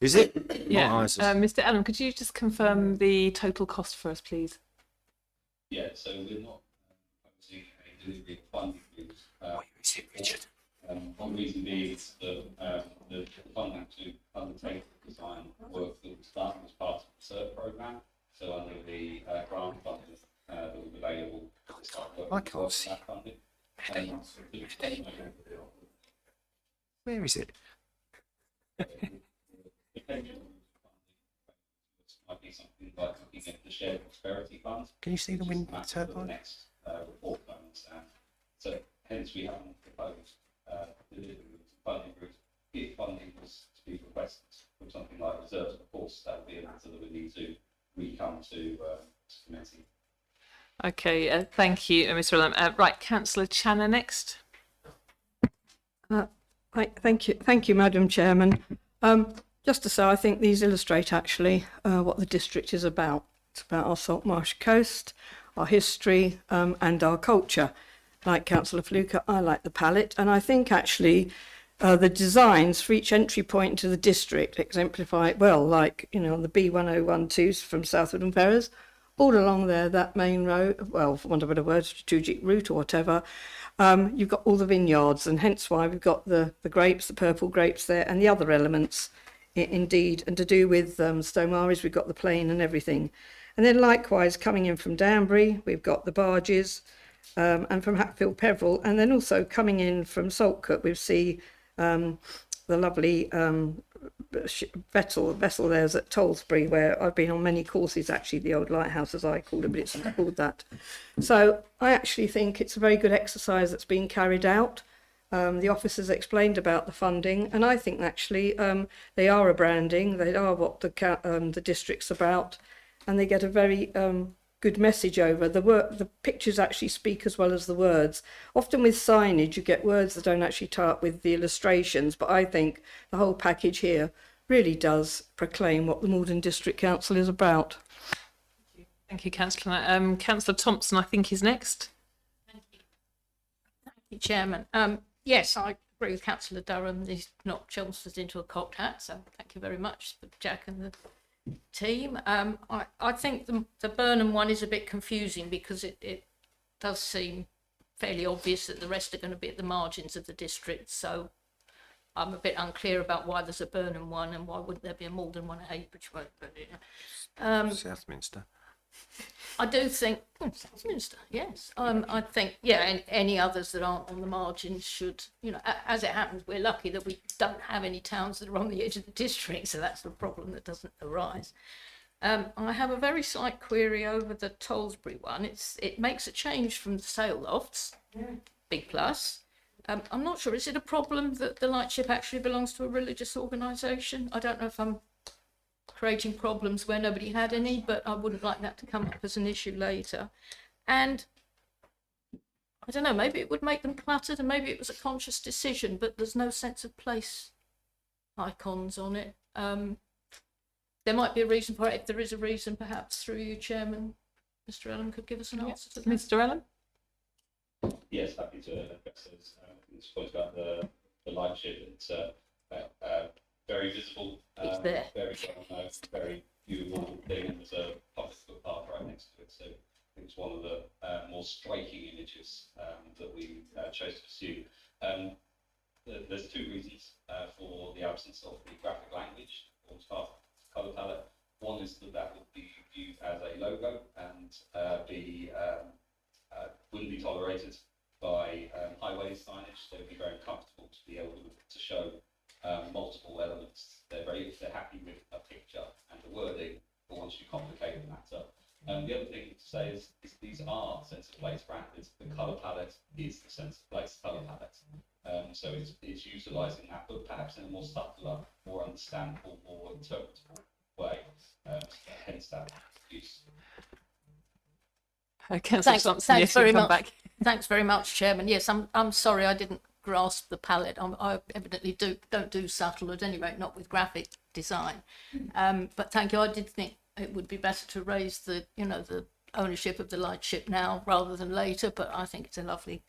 Is it? Yeah. My eyes are- Mr. Allen, could you just confirm the total cost for us, please? Yeah, so we're not proposing a delivery of funding agreement. Where is it, Richard? One reason being is that the funding to undertake the design work that was done as part of the CERT programme. So under the grant funding that was available to start working I can't towards see. that funding. Where is it? Might be something like looking at the shared prosperity fund. Can you see the wind The turbine? next report, I understand. So hence we haven't proposed delivery of funding routes. If funding was to be requested from something like reserves, of course, that would be a matter that we need to re-come to committee. Okay, thank you, Mr. Allen. Right, Councillor Channer next. Thank you, Madam Chairman. Just to say, I think these illustrate actually what the district is about. It's about our salt marsh coast, our history, and our culture. Like Councillor Fluker, I like the palette, and I think actually the designs for each entry point into the district exemplify it well, like, you know, on the B1012s from Southwood and Ferrers, all along there, that main road, well, for want of a better word, strategic route or whatever, you've got all the vineyards, and hence why we've got the grapes, the purple grapes there, and the other elements, indeed, and to do with Stomaris, we've got the plain and everything. And then likewise, coming in from Danbury, we've got the barges, and from Hatfield Peveril, and then also coming in from Saltcote, we see the lovely vessel there's at Tollsbury, where I've been on many courses, actually, the old lighthouse as I called it, but it's not called that. So I actually think it's a very good exercise that's been carried out. The officers explained about the funding, and I think actually they are a branding, they are what the district's about, and they get a very good message over. The pictures actually speak as well as the words. Often with signage you get words that don't actually tie up with the illustrations, but I think the whole package here really does proclaim what the Maldon District Council is about. Thank you, Councillor. Councillor Thompson, I think, is next. Thank you, Chairman. Yes, I agree with Councillor Durham. He's knocked Chelmsford into a cocked hat, so thank you very much for Jack and the team. I think the Burnham one is a bit confusing because it does seem fairly obvious that the rest are going to be at the margins of the district, so I'm a bit unclear about why there's a Burnham one and why wouldn't there be a Maldon one at Heybridge Road. But Southminster. I do think Southminster, yes. I think, yeah, and any others that aren't on the margins should, you know, as it happens, we're lucky that we don't have any towns that are on the edge of the district, so that's the problem that doesn't arise. I have a very slight query over the Tollsbury one. It makes a change from the sail lofts, big plus, I'm not sure, is it a problem that the lightship actually belongs to a religious organisation? I don't know if I'm creating problems where nobody had any, but I wouldn't like that to come up as an issue later. And I don't know, maybe it would make them cluttered and maybe it was a conscious decision, but there's no sense of place icons on it. There might be a reason for it. If there is a reason, perhaps through you, Chairman, Mr. Ellen could give us an answer to that. Mr. Ellen? Yes, happy to address those. This point about the lightship, it's very visible, It's there. very well known, very viewable thing, and there's a public footpath right next to it. So I think it's one of the more striking images that we chose to pursue. There's two reasons for the absence of the graphic language or colour palette. One is that would be viewed as a logo and wouldn't be tolerated by highway signage. So it'd be very comfortable to be able to show multiple elements. They're happy with a picture and the wording, but once you complicate the matter. The other thing to say is these are sense of place branded. The colour palette is the sense of place colour palette. So it's utilising that, but perhaps in a more subtler, more understandable, more interpretable way. Hence that use. Councillor Thompson, yes, very you come much. back. Thanks very much, Chairman. Yes, I'm sorry I didn't grasp the palette. I evidently don't do subtle, at any rate, not with graphic design. But thank you. I did think it would be better to raise the ownership of the lightship now rather than later, but I think it's a lovely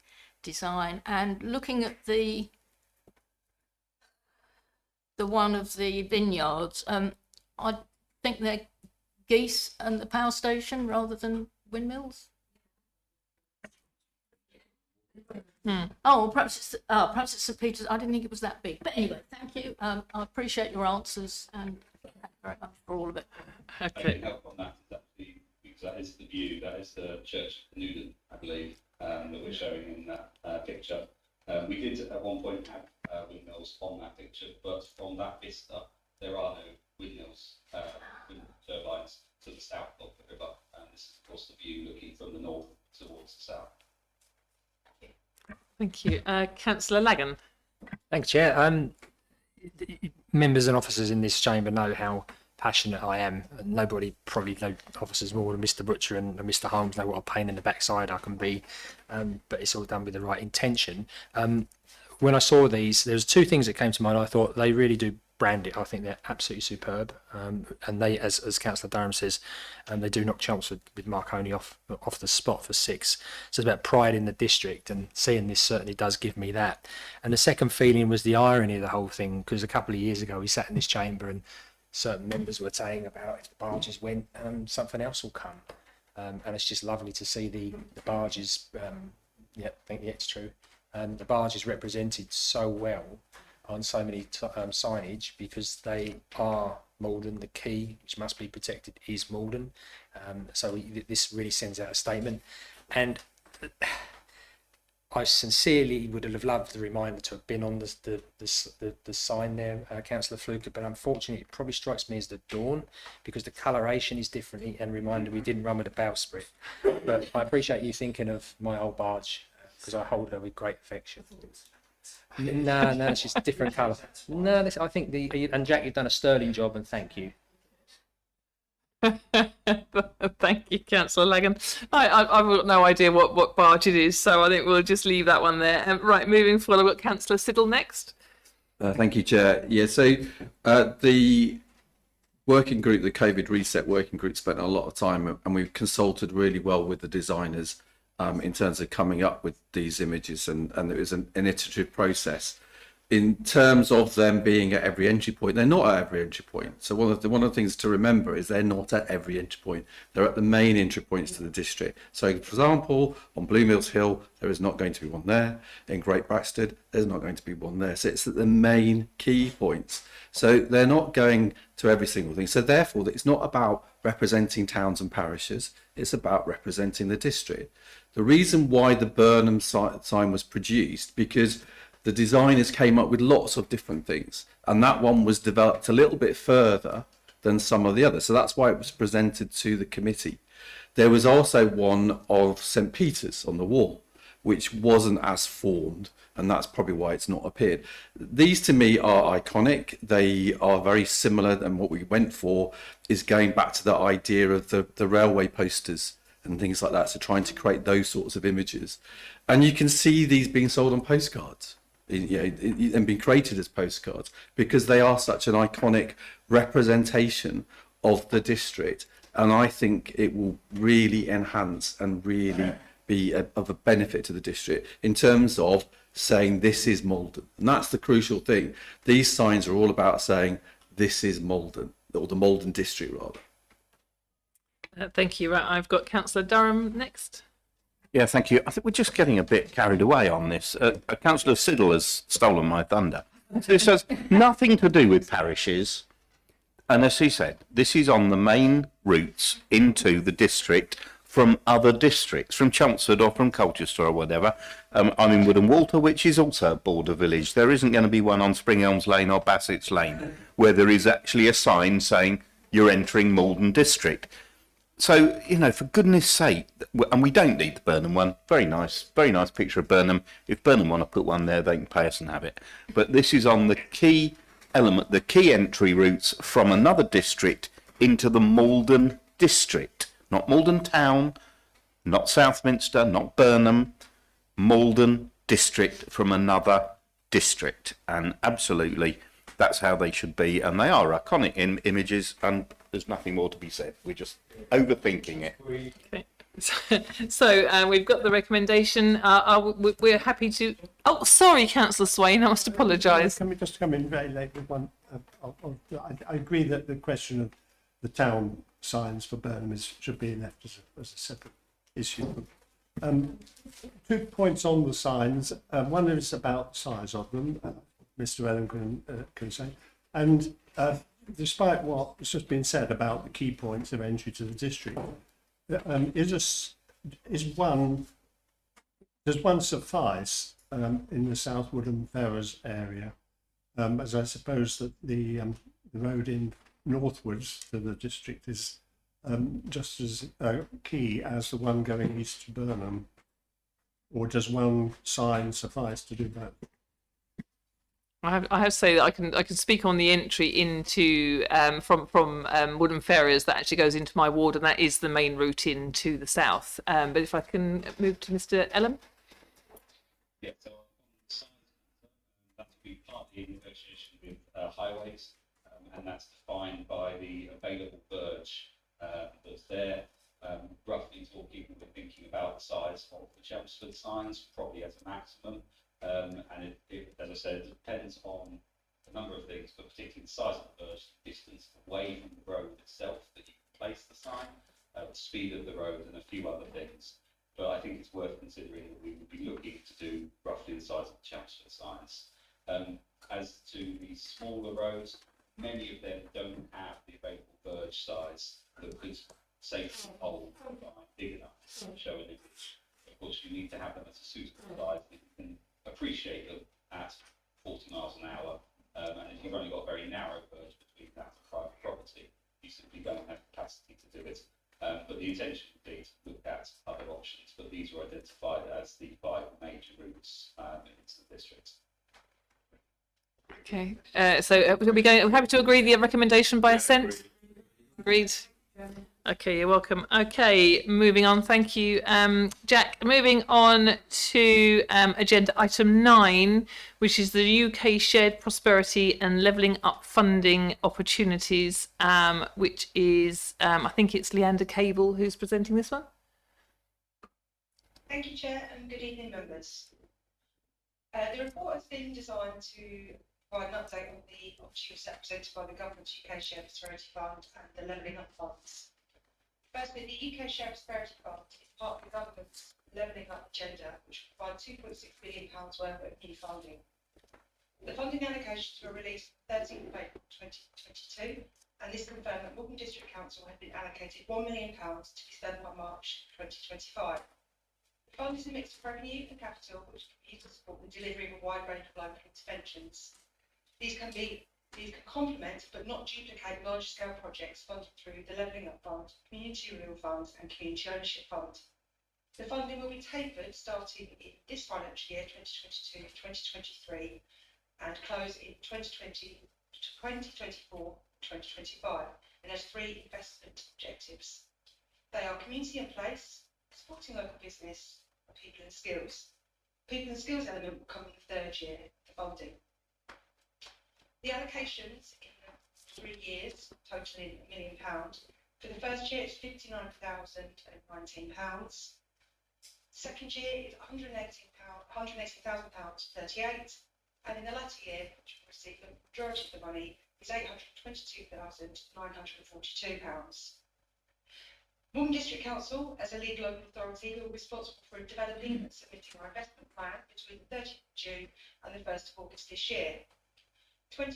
design. And looking at the one of the vineyards, I think they're geese and the power station rather than windmills. Oh, perhaps it's St Peter's. I didn't think it was that big, but anyway, thank you. I appreciate your answers and thank you very much for all of it. I can help on that exactly, because that is the view. That is the Church of Newton, I believe, that we're showing in that picture. We did at one point have windmills on that picture, but from that vista there are no windmills, wind turbines to the south of the river. And this is, of course, the view looking from the north towards the south. Thank you. Councillor Lagan. Thanks, Chair. Members and officers in this chamber know how passionate I am. Nobody probably knows officers more than Mr. Butcher and Mr. Holmes know what a pain in the backside I can be, but it's all done with the right intention. When I saw these, there's two things that came to mind. I thought they really do brand it. I think they're absolutely superb, and they, as Councillor Durham says, they do knock Chelmsford with Marconi off the spot for 6. So it's about pride in the district, and seeing this certainly does give me that. And the second feeling was the irony of the whole thing, because a couple of years ago we sat in this chamber and certain members were saying about if the barges went, something else will come, and it's just lovely to see the barges. I think it's true. The barges represented so well on so many signage, because they are Maldon. The key, which must be protected, is Maldon. So this really sends out a statement. And I sincerely would have loved the reminder to have been on the sign there, Councillor Fluker, but unfortunately it probably strikes me as the dawn, because the coloration is different, and reminder we didn't run with a bowsprit. But I appreciate you thinking of my old barge, because I hold her with great affection. No, she's a different colour. No, I think and Jack, you've done a sterling job, and thank you. Thank you, Councillor Lagan. I've got no idea what barge it is, so I think we'll just leave that one there. Right, moving forward, I've got Councillor Siddle next. Thank you, Chair. Yeah, so the working group, the COVID Reset working group, spent a lot of time, and we've consulted really well with the designers in terms of coming up with these images, and it was an iterative process. In terms of them being at every entry point, they're not at every entry point. So one of the things to remember is they're not at every entry point. They're at the main entry points to the district. So, for example, on Blue Mills Hill, there is not going to be one there. In Great Braxted, there's not going to be one there. So it's at the main key points. So they're not going to every single thing. So therefore, it's not about representing towns and parishes. It's about representing the district. The reason why the Burnham sign was produced, because the designers came up with lots of different things, and that one was developed a little bit further than some of the others. So that's why it was presented to the committee. There was also one of St Peter's on the wall, which wasn't as formed, and that's probably why it's not appeared. These to me are iconic. They are very similar, and what we went for is going back to the idea of the railway posters and things like that, so trying to create those sorts of images. And you can see these being sold on postcards, and being created as postcards, because they are such an iconic representation of the district. And I think it will really enhance and really be of a benefit to the district in terms of saying this is Maldon. And that's the crucial thing. These signs are all about saying this is Maldon, or the Maldon district rather. Thank you. Right, I've got Councillor Durham next. Yeah, thank you. I think we're just getting a bit carried away on this. Councillor Siddle has stolen my thunder. This has nothing to do with parishes. And as he said, this is on the main routes into the district from other districts, from Chelmsford or from Colchester or whatever. I'm in Woodham Walter, which is also a border village. There isn't going to be one on Spring Elms Lane or Bassett's Lane, where there is actually a sign saying you're entering Maldon district. So, you know, for goodness sake, and we don't need the Burnham one. Very nice picture of Burnham. If Burnham want to put one there, they can pay us and have it. But this is on the key element, the key entry routes from another district into the Maldon district. Not Maldon town, not Southminster, not Burnham, Maldon district from another district. And absolutely, that's how they should be. And they are iconic images, and there's nothing more to be said. We're just overthinking it. Okay. So we've got the recommendation. We're happy to. Oh, sorry, Councillor Swain. I must apologise. Can we just come in very late with one? I agree that the question of the town signs for Burnham should be left as a separate issue. 2 points on the signs. One is about the size of them. Mr. Ellen can say, and despite what has just been said about the key points of entry to the district, does one suffice in the South Woodham Ferrers area, as I suppose that the road in northwards to the district is just as key as the one going east to Burnham, or does one sign suffice to do that? I have to say that I can speak on the entry into from Woodham Ferrers that actually goes into my ward, and that is the main route into the south. But if I can move to Mr. Ellen. Yeah, so on the signs, that will be partly in negotiation with highways, and that's defined by the available verge that's there. Roughly talking, we're thinking about the size of the Chelmsford signs, probably as a maximum. And it, as I said, depends on a number of things, but particularly the size of the verge, the distance away from the road itself that you can place the sign, the speed of the road, and a few other things. But I think it's worth considering that we would be looking to do roughly the size of the Chelmsford signs. As to the smaller roads, many of them don't have the available verge size that could safely hold big enough to show an image. Of course, you need to have them at a suitable size that you can appreciate them at 40 miles an hour, and if you've only got a very narrow verge between that and private property, you simply don't have capacity to do it. But the intention would be to look at other options, but these were identified as the 5 major routes into the district. Okay. So we're happy to agree the recommendation by assent. Agreed. Okay, you're welcome. Okay, moving on. Thank you, Jack. Moving on to agenda item 9, which is the UK Shared Prosperity and Levelling Up Funding Opportunities, which is, I think it's Leander Cable who's presenting this one. Thank you, Chair, and good evening, members. The report has been designed to provide an update on the opportunities represented by the Government's UK Shared Prosperity Fund and the Levelling Up Funds. Firstly, the UK Shared Prosperity Fund is part of the Government's Levelling Up agenda, which will provide £2.6 billion worth of new funding. The funding allocations were released 13th of April 2022, and this confirmed that Maldon District Council had been allocated £1 million to be spent by March 2025. The fund is a mix of revenue and capital, which can be used to support the delivery of a wide range of local interventions. These can complement but not duplicate large-scale projects funded through the Levelling Up Fund, Community Renewal Fund and Community Ownership Fund. The funding will be tapered starting in this financial year, 2022-2023, and close in 2024-2025, and has 3 investment objectives. They are community and place, supporting local business, and people and skills. People and skills element will come in the 3rd year of funding. The allocations in the 3 years, totaling £1 million. For the first year, it's £59,019. Second year is £180,038, and in the latter year, which will receive the majority of the money, is £822,942. Maldon District Council, as a legal local authority, will be responsible for developing and submitting our investment plan between the 30th of June and the 1st of August this year. £20,000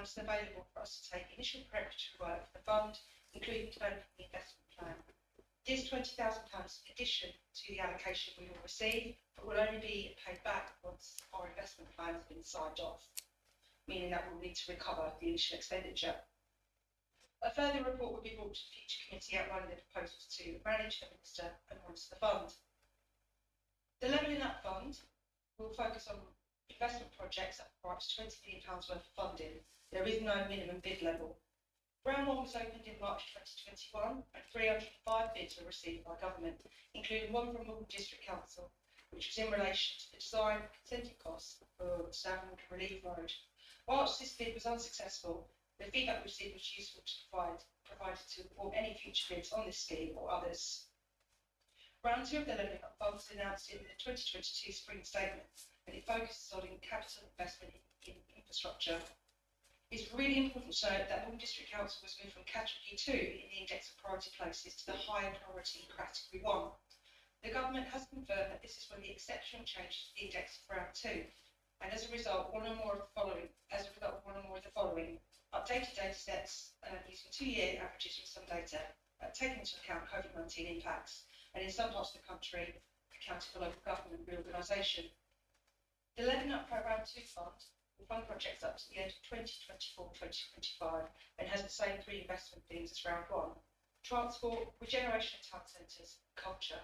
is available for us to take initial preparatory work for the fund, including developing the investment plan. This £20,000 in addition to the allocation we will receive, but will only be paid back once our investment plan has been signed off, meaning that we'll need to recover the initial expenditure. A further report will be brought to the future committee outlining the proposals to manage, administer and monitor the fund. The Levelling Up Fund will focus on investment projects that require up to £20 million worth of funding. There is no minimum bid level. Round 1 was opened in March 2021 and 305 bids were received by government, including one from Maldon District Council, which was in relation to the design and consenting costs for Stanwood Relief Road. Whilst this bid was unsuccessful, the feedback received was useful to provided to inform any future bids on this scheme or others. Round 2 of the Levelling Up Fund was announced in the 2022 Spring Statement, and it focuses on capital investment in infrastructure. It's really important to note that Maldon District Council was moved from Category 2 in the Index of Priority Places to the higher priority Category 1. The government has confirmed that this is one of the exceptional changes to the index of round 2, and as a result, one or more of the following: updated data sets using 2-year averages from some data, taking into account COVID-19 impacts, and in some parts of the country, accounting for local government reorganisation. The Levelling Up Round 2 Fund will fund projects up to the end of 2024-2025 and has the same 3 investment themes as round 1: transport, regeneration of town centres, culture.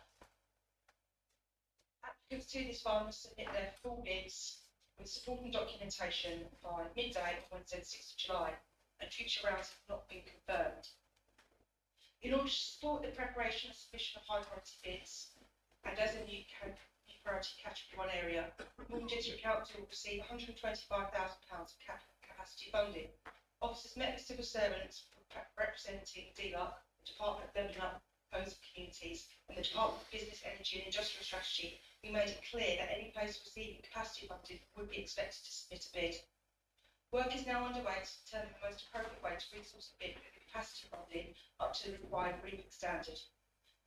Applicants to this fund must submit their full bids with supporting documentation by midday on Wednesday the 6th of July, and future rounds have not been confirmed. In order to support the preparation and submission of high priority bids, and as a new priority Category 1 area, Maldon District Council will receive £125,000 of capacity funding. Officers met with civil servants representing DLUC, the Department of Levelling Up, Homes and Communities, and the Department of Business, Energy and Industrial Strategy. We made it clear that any place receiving capacity funding would be expected to submit a bid. Work is now underway to determine the most appropriate way to resource a bid with capacity funding up to the required REMIC standard.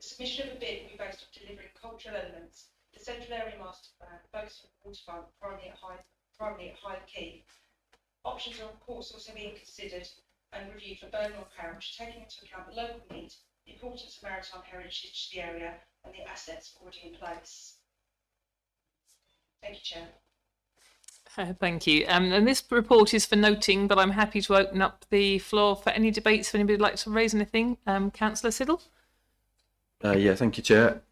The submission of a bid will be based on delivering cultural elements. The Central Area Master Plan focused on the waterfront, primarily at Hyde Quay. Options are of course also being considered and reviewed for Burnmore Parish, taking into account the local need, the importance of maritime heritage to the area, and the assets already in place. Thank you, Chair. Thank you. And this report is for noting, but I'm happy to open up the floor for any debates if anybody would like to raise anything. Councillor Siddle? Yeah, thank you, Chair.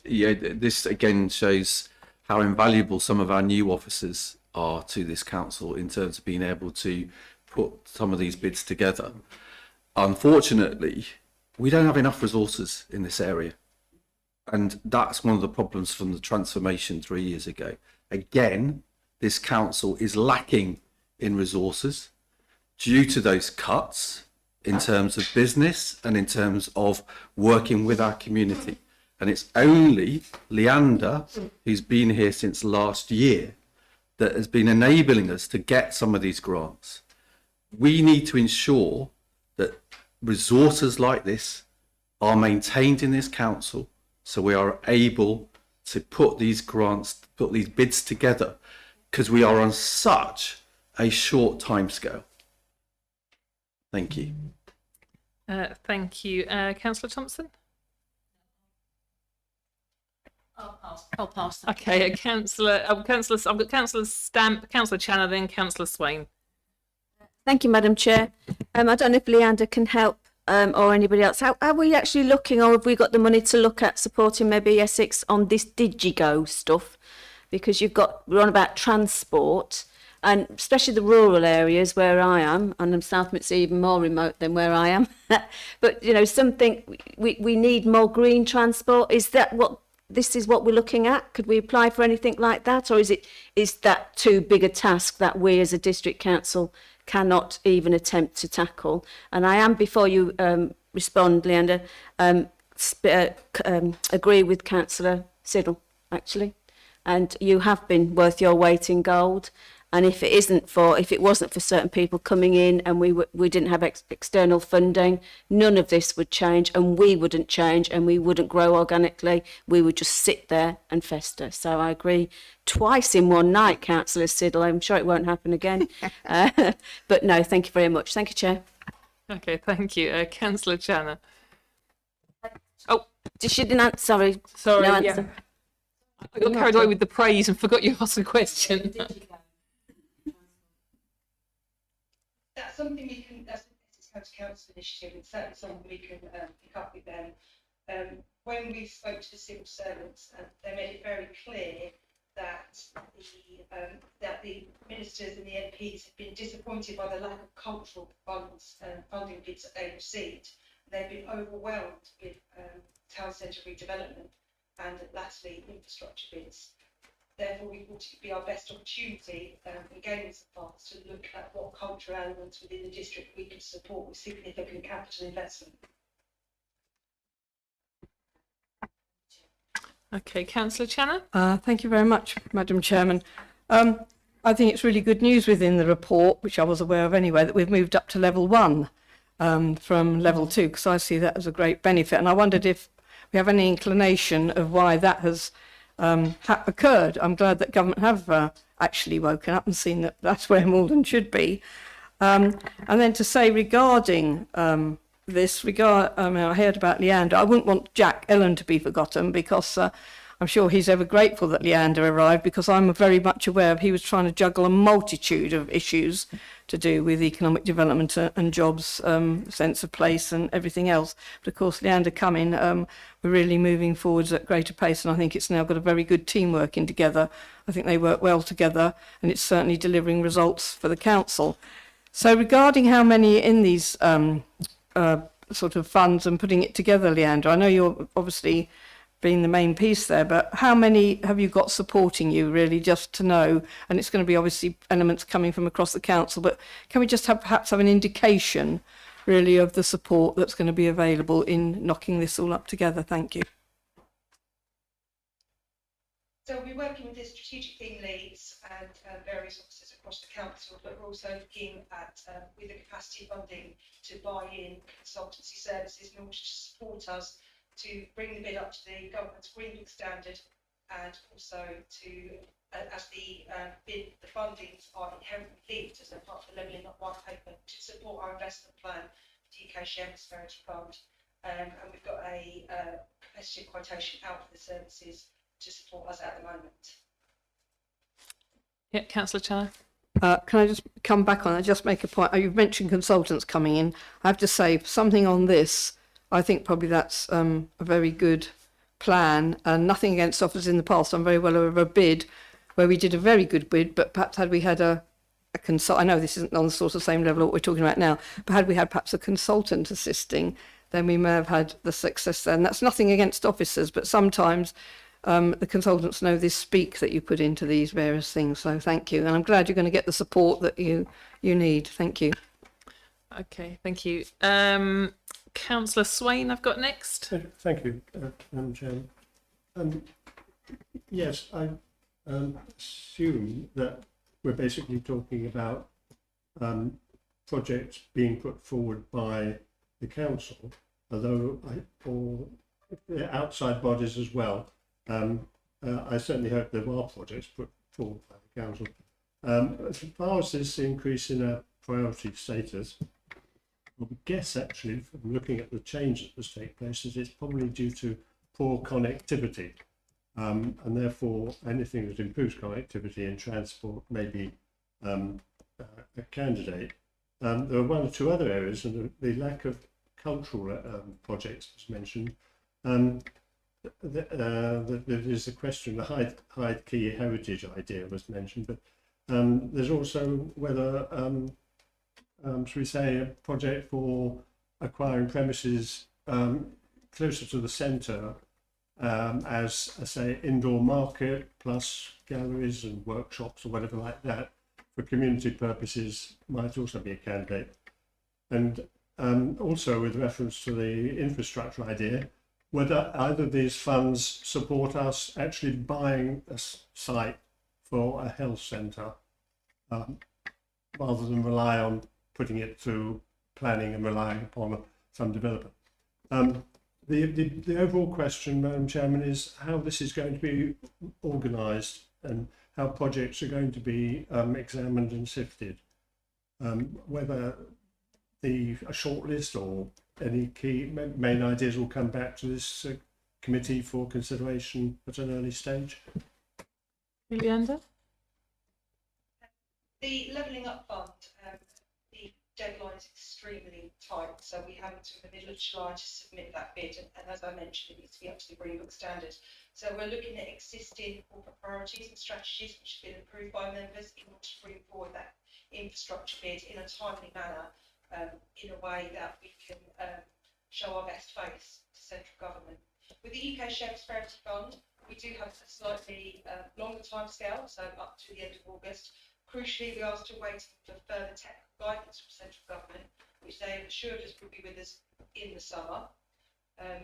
This again shows how invaluable some of our new officers are to this council in terms of being able to put some of these bids together. Unfortunately, we don't have enough resources in this area. And that's one of the problems from the transformation 3 years ago. Again, this council is lacking in resources due to those cuts in terms of business and in terms of working with our community. And it's only Leander, who's been here since last year, that has been enabling us to get some of these grants. We need to ensure that resources like this are maintained in this council so we are able to put these grants, put these bids together, because we are on such a short timescale. Thank you. Thank you. Councillor Thompson? I'll pass. Okay, I've got Councillor Stamp, Councillor Channer, then Councillor Swain. Thank you, Madam Chair. I don't know if Leander can help or anybody else, how are we actually looking, or have we got the money to look at supporting maybe Essex on this DigiGo stuff? Because we're on about transport, and especially the rural areas where I am, and Southmit's even more remote than where I am. But, you know, something, we need more green transport. Is that what we're looking at? Could we apply for anything like that? Or is that too big a task that we as a district council cannot even attempt to tackle? And I am, before you respond, Leander, agree with Councillor Siddle, actually. And you have been worth your weight in gold. And if it wasn't for certain people coming in and we didn't have external funding, none of this would change, and we wouldn't change, and we wouldn't grow organically. We would just sit there and fester. So I agree twice in one night, Councillor Siddle. I'm sure it won't happen again. But no, thank you very much. Thank you, Chair. Okay, thank you. Councillor Channer. She didn't answer. Sorry. Sorry, No yeah. answer. I got carried away with the praise and forgot you asked a question. That's something we can, that's a council initiative, and certainly something we can pick up with them. When we spoke to the civil servants, they made it very clear that the ministers and the MPs have been disappointed by the lack of cultural funds and funding bids that they've received. They've been overwhelmed with town centre redevelopment and lastly infrastructure bids. Therefore, we thought it would be our best opportunity in gaining some funds to look at what cultural elements within the district we could support with significant capital investment. Okay, Councillor Channer. Thank you very much, Madam Chairman. I think it's really good news within the report, which I was aware of anyway, that we've moved up to level 1 from level 2, because I see that as a great benefit. And I wondered if we have any inclination of why that has occurred. I'm glad that government have actually woken up and seen that that's where Maldon should be. And then to say regarding I heard about Leander. I wouldn't want Jack Ellen to be forgotten, because I'm sure he's ever grateful that Leander arrived, because I'm very much aware of he was trying to juggle a multitude of issues to do with economic development and jobs, sense of place and everything else. But of course, Leander coming, we're really moving forwards at greater pace, and I think it's now got a very good team working together. I think they work well together, and it's certainly delivering results for the council. So regarding how many in these sort of funds and putting it together, Leander, I know you're obviously being the main piece there, but how many have you got supporting you, really, just to know? And it's going to be obviously elements coming from across the council, but can we just perhaps have an indication, really, of the support that's going to be available in knocking this all up together? Thank you. So we're working with the strategic team leads and various officers across the council, but we're also looking at, with the capacity funding, to buy in consultancy services in order to support us to bring the bid up to the government's green book standard, and also to, as the fundings are inherently linked as a part of the levelling up one paper, to support our investment plan, the UK Share Prosperity Fund, and we've got a competitive quotation out for the services to support us at the moment. Yeah, Councillor Channer. Can I just come back on that, just make a point? You've mentioned consultants coming in. I have to say, something on this, I think probably that's a very good plan, and nothing against offers in the past. I'm very well aware of a bid where we did a very good bid, but perhaps had we had a consult, I know this isn't on the sort of same level of what we're talking about now, but had we had perhaps a consultant assisting, then we may have had the success there. And that's nothing against officers, but sometimes the consultants know this speak that you put into these various things. So thank you, and I'm glad you're going to get the support that you need. Thank you. Okay, thank you. Councillor Swain, I've got next. Thank you, Madam Chairman. Yes, I assume that we're basically talking about projects being put forward by the council, although or outside bodies as well. I certainly hope there are projects put forward by the council. As far as this increase in our priority status, I would guess actually from looking at the change that has taken place is it's probably due to poor connectivity, and therefore anything that improves connectivity in transport may be a candidate. There are one or two other areas, and the lack of cultural projects was mentioned. There's a question, the Hyde Key heritage idea was mentioned, but there's also whether, should we say, a project for acquiring premises closer to the centre as, say, indoor market plus galleries and workshops or whatever like that for community purposes might also be a candidate. And also with reference to the infrastructure idea, whether either of these funds support us actually buying a site for a health centre rather than rely on putting it through planning and relying upon some developer. The overall question, Madam Chairman, is how this is going to be organised and how projects are going to be examined and sifted. Whether a shortlist or any key main ideas will come back to this committee for consideration at an early stage. Leander? The Levelling Up Fund, the deadline is extremely tight, so we have until the middle of July to submit that bid, and as I mentioned, it needs to be up to the Green Book standard. So we're looking at existing corporate priorities and strategies which have been approved by members in order to bring forward that infrastructure bid in a timely manner, in a way that we can show our best face to central government. With the UK Shared Prosperity Fund, we do have a slightly longer timescale, so up to the end of August. Crucially, we are still waiting for further technical guidance from central government, which they have assured us will be with us in the summer.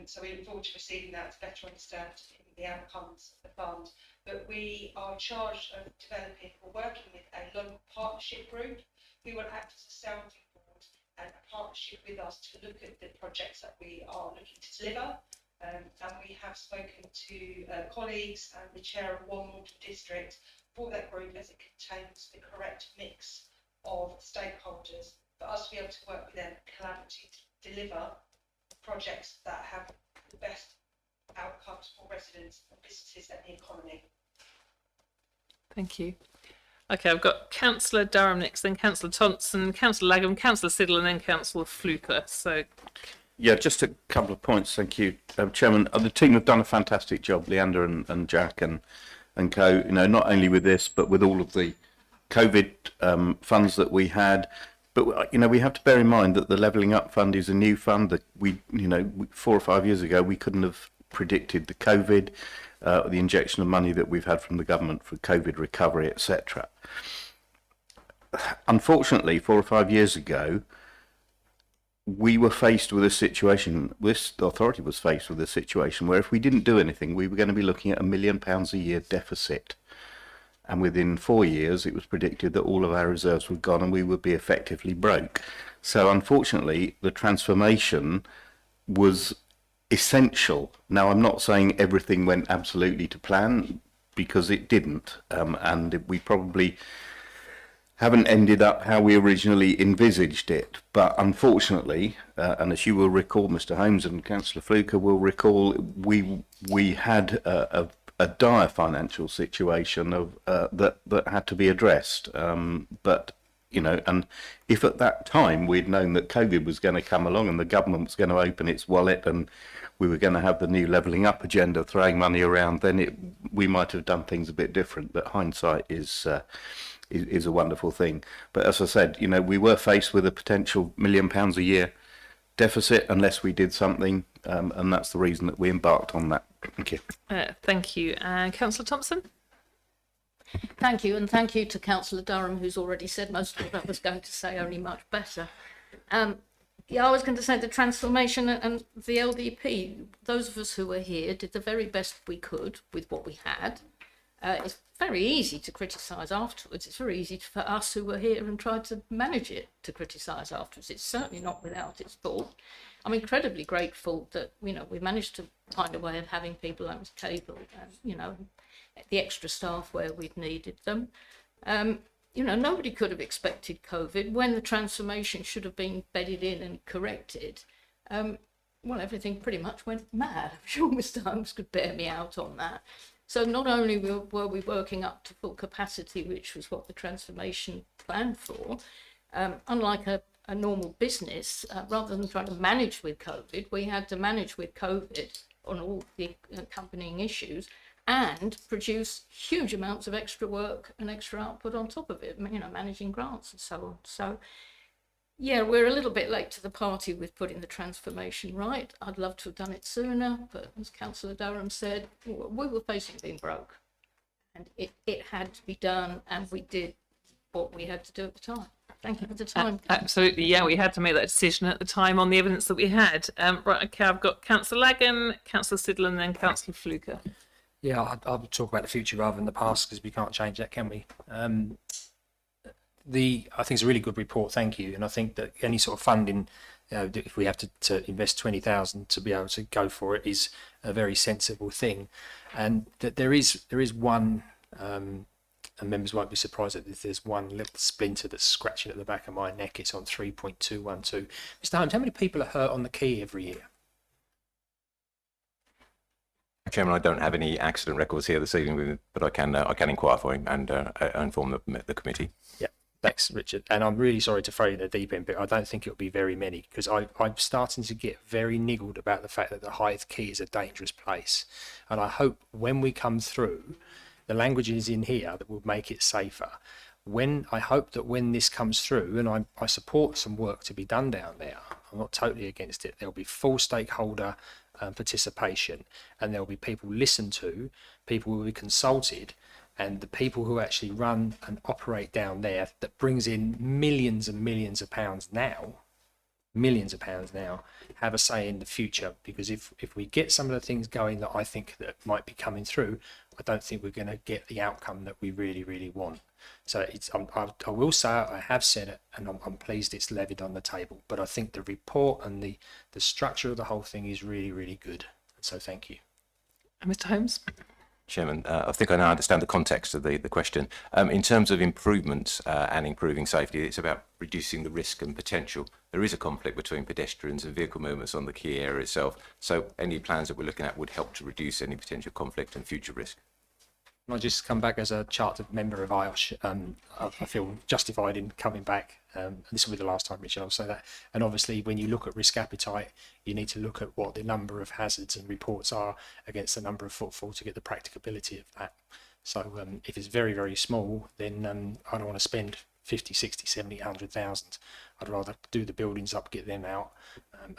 So we look forward to receiving that to better understand the outcomes of the fund. But we are in charge of developing or working with a local partnership group who will act as a sounding board and a partnership with us to look at the projects that we are looking to deliver. And we have spoken to colleagues and the chair of one Maldon district for that group, as it contains the correct mix of stakeholders for us to be able to work with them collaboratively to deliver projects that have the best outcomes for residents and businesses and the economy. Thank you. Okay, I've got Councillor Durham next, then Councillor Thompson, Councillor Lagham, Councillor Siddle, and then Councillor Fluker. So, yeah, just a couple of points. Thank you, Chairman. The team have done a fantastic job, Leander and Jack and co. You know, not only with this, but with all of the COVID funds that we had. But you know, we have to bear in mind that the Levelling Up Fund is a new fund that we, you know, 4 or 5 years ago we couldn't have predicted the COVID, the injection of money that we've had from the government for COVID recovery, etc. Unfortunately, 4 or 5 years ago, we were faced with a situation, this authority was faced with a situation where if we didn't do anything, we were going to be looking at £1 million a year deficit. And within 4 years, it was predicted that all of our reserves were gone and we would be effectively broke. So unfortunately, the transformation was essential. Now, I'm not saying everything went absolutely to plan, because it didn't. And we probably haven't ended up how we originally envisaged it. But unfortunately, and as you will recall, Mr. Holmes and Councillor Fluker will recall, we had a dire financial situation of that had to be addressed. But you know, and if at that time we'd known that COVID was going to come along and the government was going to open its wallet and we were going to have the new Levelling Up agenda throwing money around, then we might have done things a bit different. But hindsight is a wonderful thing. But as I said, you know, we were faced with a potential £1 million a year deficit unless we did something, and that's the reason that we embarked on that. Thank you. thank you. Councillor Thompson? Thank you, and thank you to Councillor Durham, who's already said most of what I was going to say, only much better. Yeah, I was going to say the transformation and the LDP, those of us who were here did the very best we could with what we had. It's very easy to criticise afterwards. It's very easy for us who were here and tried to manage it to criticise afterwards. It's certainly not without its fault. I'm incredibly grateful that, you know, we managed to find a way of having people under the table and, you know, the extra staff where we've needed them. You know, nobody could have expected COVID when the transformation should have been bedded in and corrected. Well, everything pretty much went mad. I'm sure Mr. Holmes could bear me out on that. So not only were we working up to full capacity, which was what the transformation planned for, unlike a a normal business, rather than trying to manage with COVID, we had to manage with COVID on all the accompanying issues and produce huge amounts of extra work and extra output on top of it, you know, managing grants and so on. So, yeah, we're a little bit late to the party with putting the transformation right. I'd love to have done it sooner, but as Councillor Durham said, we were facing being broke. And it had to be done, and we did what we had to do at the time. Thank you for the time. Absolutely, yeah, we had to make that decision at the time on the evidence that we had. Right, okay, I've got Councillor Lagan, Councillor Siddle, and then Councillor Fluker. Yeah, I'll talk about the future rather than the past because we can't change that, can we? I think it's a really good report, thank you. And I think that any sort of funding, you know, if we have to invest 20,000 to be able to go for it, is a very sensible thing. And that there is one, and members won't be surprised that if there's one little splinter that's scratching at the back of my neck. It's on 3.212. Mr. Holmes, how many people are hurt on the quay every year? Chairman, I don't have any accident records here this evening, but I can inquire for him and inform the committee. Yeah, thanks, Richard. And I'm really sorry to throw you in the deep end, but I don't think it'll be very many because I'm starting to get very niggled about the fact that the Hythe Quay is a dangerous place. And I hope when we come through, the language is in here that will make it safer. I hope that when this comes through, and I support some work to be done down there, I'm not totally against it, there'll be full stakeholder participation, and there'll be people listened to, people will be consulted, and the people who actually run and operate down there that brings in millions and millions of pounds now, have a say in the future. Because if we get some of the things going that I think that might be coming through, I don't think we're going to get the outcome that we really, really want. So I will say it, I have said it, and I'm pleased it's levied on the table. But I think the report and the structure of the whole thing is really, really good. So thank you. Mr. Holmes? Chairman, I think I now understand the context of the question. In terms of improvements and improving safety, it's about reducing the risk and potential. There is a conflict between pedestrians and vehicle movements on the quay area itself, so any plans that we're looking at would help to reduce any potential conflict and future risk. I just come back as a chartered member of IOSH. I feel justified in coming back. This will be the last time, Richard, I'll say that. And obviously, when you look at risk appetite, you need to look at what the number of hazards and reports are against the number of footfall to get the practicability of that. So if it's very, very small, then I don't want to spend 50, 60, 70, 100,000. I'd rather do the buildings up, get them out,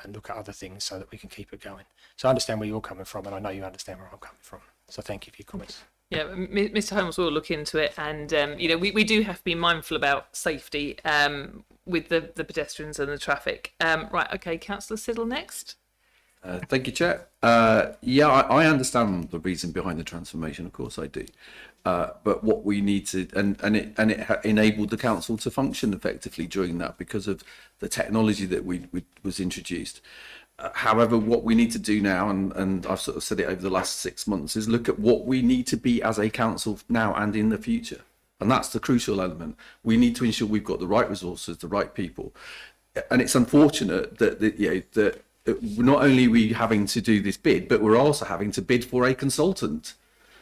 and look at other things so that we can keep it going. So I understand where you're coming from, and I know you understand where I'm coming from. So thank you for your comments. Yeah, Mr. Holmes will look into it, and you know, we do have to be mindful about safety with the pedestrians and the traffic. Right, okay, Councillor Siddle next. Thank you, Chair. Yeah, I understand the reason behind the transformation. Of course, I do. But what we need to, and it enabled the council to function effectively during that because of the technology that was introduced. However, what we need to do now, and I've sort of said it over the last 6 months, is look at what we need to be as a council now and in the future. And that's the crucial element. We need to ensure we've got the right resources, the right people. And it's unfortunate that not only are we having to do this bid, but we're also having to bid for a consultant.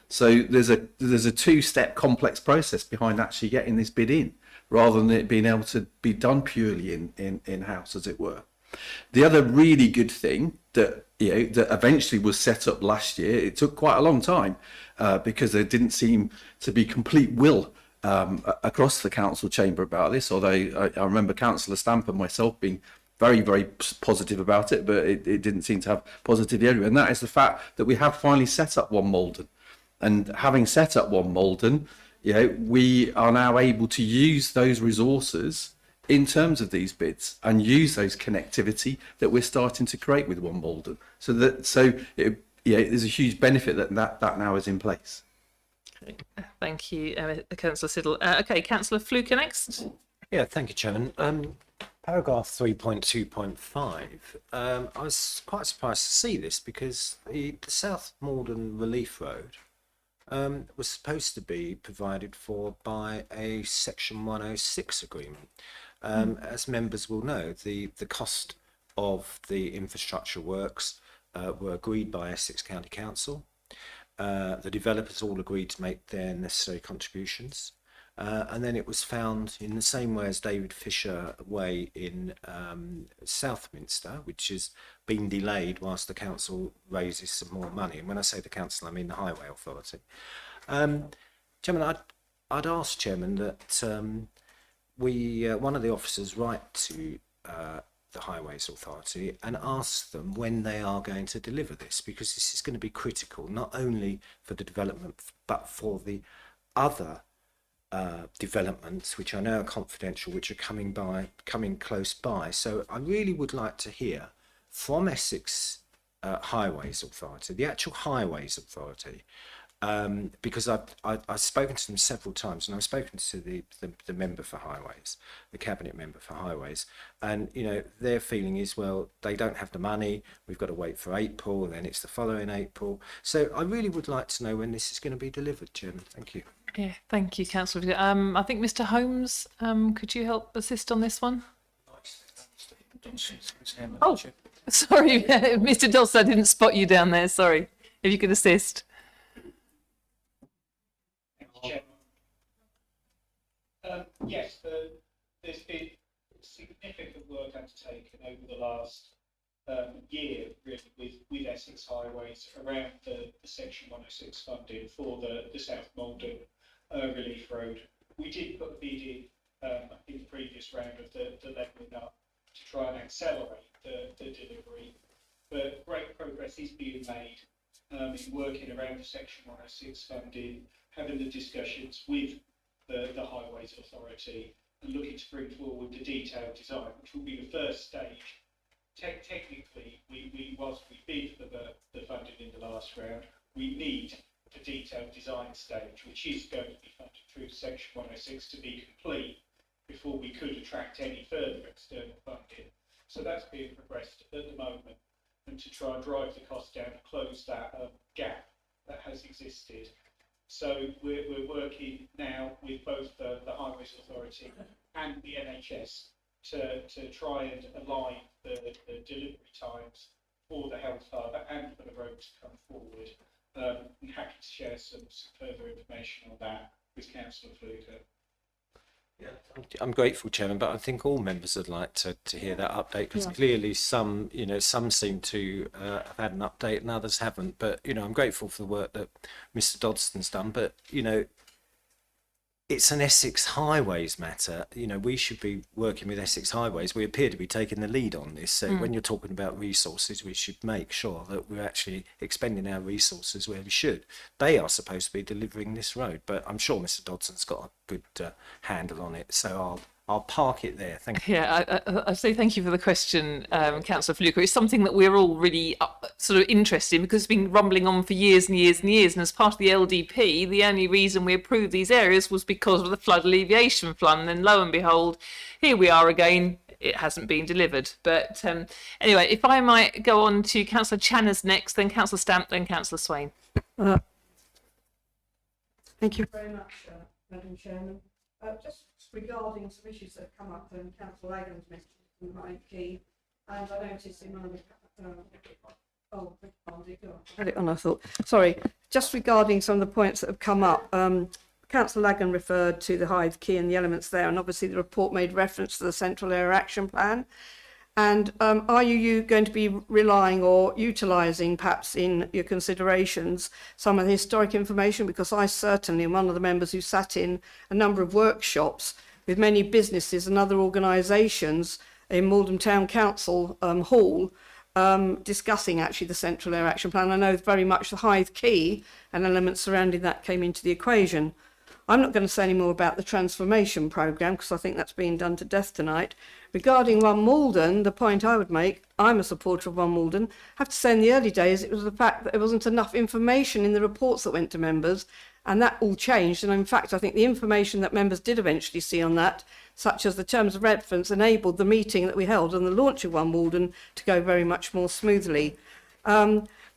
So there's a two-step complex process behind actually getting this bid in, rather than it being able to be done purely in-house, as it were. The other really good thing that that eventually was set up last year, it took quite a long time because there didn't seem to be complete will across the council chamber about this. Although I remember Councillor Stamp and myself being very, very positive about it, but it didn't seem to have positivity everywhere. And that is the fact that we have finally set up One Maldon, and having set up One Maldon, we are now able to use those resources in terms of these bids and use those connectivity that we're starting to create with One Maldon. There's a huge benefit that now is in place. Okay. Thank you, Councillor Siddle. Okay, Councillor Fluker next. Yeah, thank you, Chairman. Paragraph 3.2.5. I was quite surprised to see this because the South Maldon Relief Road was supposed to be provided for by a Section 106 agreement. As members will know, the cost of the infrastructure works were agreed by Essex County Council. The developers all agreed to make their necessary contributions. And then it was found in the same way as David Fisher Way in Southminster, which has been delayed whilst the council raises some more money. And when I say the council, I mean the Highway Authority. Chairman, I'd ask, Chairman, that one of the officers write to the Highways Authority and ask them when they are going to deliver this, because this is going to be critical, not only for the development, but for the other developments, which I know are confidential, which are coming close by. So I really would like to hear from Essex Highways Authority, the actual Highways Authority, because I've spoken to them several times, and I've spoken to the member for Highways, the cabinet member for Highways, and you know their feeling is, well, they don't have the money, we've got to wait for April, then it's the following April. So I really would like to know when this is going to be delivered, Chairman. Thank you. Yeah, thank you, Councillor. I think Mr. Holmes, could you help assist on this one? Oh, sorry, Mr. Dawson, I didn't spot you down there. Sorry, if you could assist. Yes, there's been significant work undertaken over the last year, really, with Essex Highways around the Section 106 funding for the South Maldon Relief Road. We did put a bid in the previous round of the levelling up to try and accelerate the delivery, but great progress is being made in working around the Section 106 funding, having the discussions with the Highways Authority and looking to bring forward the detailed design, which will be the first stage. Technically, whilst we bid for the funding in the last round, we need the detailed design stage, which is going to be funded through Section 106 to be complete before we could attract any further external funding. So that's being progressed at the moment, and to try and drive the cost down and close that gap that has existed. So we're working now with both the Highways Authority and the NHS to try and align the delivery times for the health hub and for the road to come forward. I'm happy to share some further information on that with Councillor Fluker. Yeah, I'm grateful, Chairman, but I think all members would like to hear that update, because clearly some seem to have had an update and others haven't. But I'm grateful for the work that Mr. Doddson's done. But it's an Essex Highways matter. We should be working with Essex Highways. We appear to be taking the lead on this. So when you're talking about resources, we should make sure that we're actually expending our resources where we should. They are supposed to be delivering this road, but I'm sure Mr. Dodson's got a good handle on it. So I'll park it there. Thank you. Yeah, I say thank you for the question, Councillor Fluker. It's something that we're all really sort of interested in, because it's been rumbling on for years and years and years. And as part of the LDP, the only reason we approved these areas was because of the flood alleviation fund. And lo and behold, here we are again. It hasn't been delivered. But anyway, if I might go on to Councillor Channers next, then Councillor Stamp, then Councillor Swain. Thank you very much, Madam Chairman. Just regarding some issues that have come up, and Councillor Lagan's mentioned in my key, and I noticed in one of the had it on, I thought. Sorry, just regarding some of the points that have come up. Councillor Lagan referred to the Hythe Quay and the elements there, and obviously the report made reference to the Central Area Action Plan. And are you going to be relying or utilising, perhaps in your considerations, some of the historic information? Because I certainly am one of the members who sat in a number of workshops with many businesses and other organisations in Maldon Town Council Hall, discussing actually the Central Area Action Plan. I know very much the Hythe Quay and elements surrounding that came into the equation. I'm not going to say any more about the transformation programme, because I think that's being done to death tonight. Regarding One Maldon, the point I would make, I'm a supporter of One Maldon. I have to say in the early days, it was the fact that there wasn't enough information in the reports that went to members, and that all changed. And in fact, I think the information that members did eventually see on that, such as the terms of reference, enabled the meeting that we held and the launch of One Maldon to go very much more smoothly.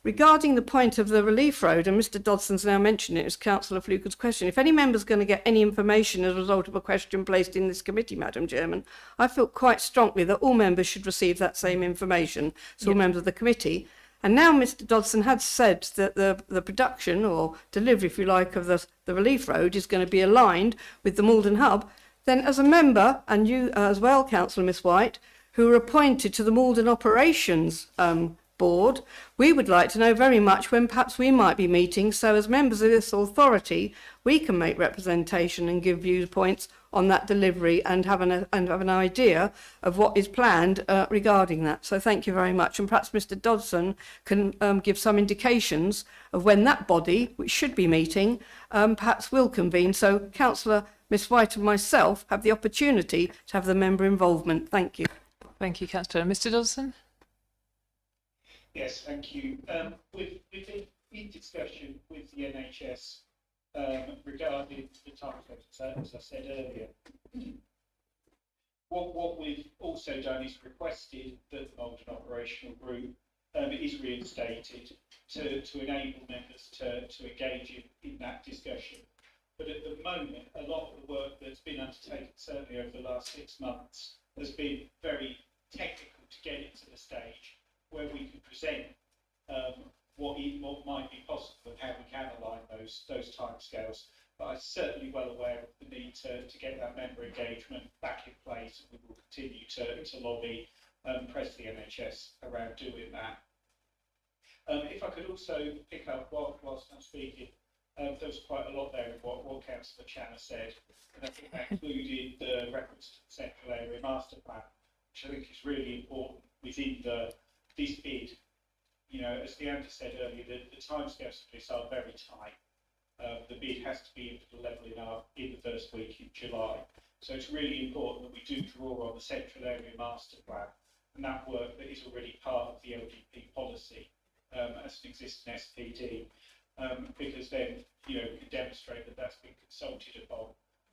Regarding the point of the relief road, and Mr. Dodson's now mentioned it as Councillor Fluker's question, if any member's going to get any information as a result of a question placed in this committee, Madam Chairman, I feel quite strongly that all members should receive that same information, so all members of the committee. And now Mr Dodson had said that the production or delivery, if you like, of the relief road is going to be aligned with the Maldon hub, then as a member, and you as well, Councillor Miss White, who are appointed to the Maldon Operations Board, we would like to know very much when perhaps we might be meeting, so as members of this authority, we can make representation and give viewpoints on that delivery and have an idea of what is planned regarding that. So thank you very much. And perhaps Mr Dodson can give some indications of when that body, which should be meeting, perhaps will convene. So Councillor Miss White and myself have the opportunity to have the member involvement. Thank you. Thank you, Councillor. Mr Dodson? Yes, thank you. We've been in discussion with the NHS regarding the timescales, as I said earlier. What we've also done is requested that the Maldon Operational Group is reinstated to enable members to engage in that discussion. But at the moment, a lot of the work that's been undertaken, certainly over the last 6 months, has been very technical to get it to the stage where we can present what might be possible and how we can align those timescales. But I'm certainly well aware of the need to get that member engagement back in place, and we will continue to lobby press the NHS around doing that. If I could also pick up whilst I'm speaking, there was quite a lot there in what Councillor Channer said, and I think that included the reference to the Central Area Master Plan, which I think is really important within this bid. You know, as Leander said earlier, the timescales for this are very tight. The bid has to be into the levelling up in the first week in July. So it's really important that we do draw on the Central Area Master Plan and that work that is already part of the LDP policy as an existing SPD, because then, you know, we can demonstrate that that's been consulted upon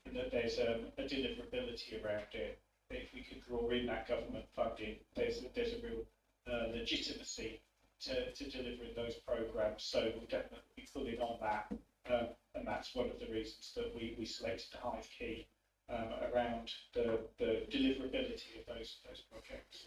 and that there's a deliverability around it. That if we could draw in that government funding, there's a real legitimacy to delivering those programmes. So we'll definitely be pulling on that, and that's one of the reasons that we selected the Hive Key around the deliverability of those projects.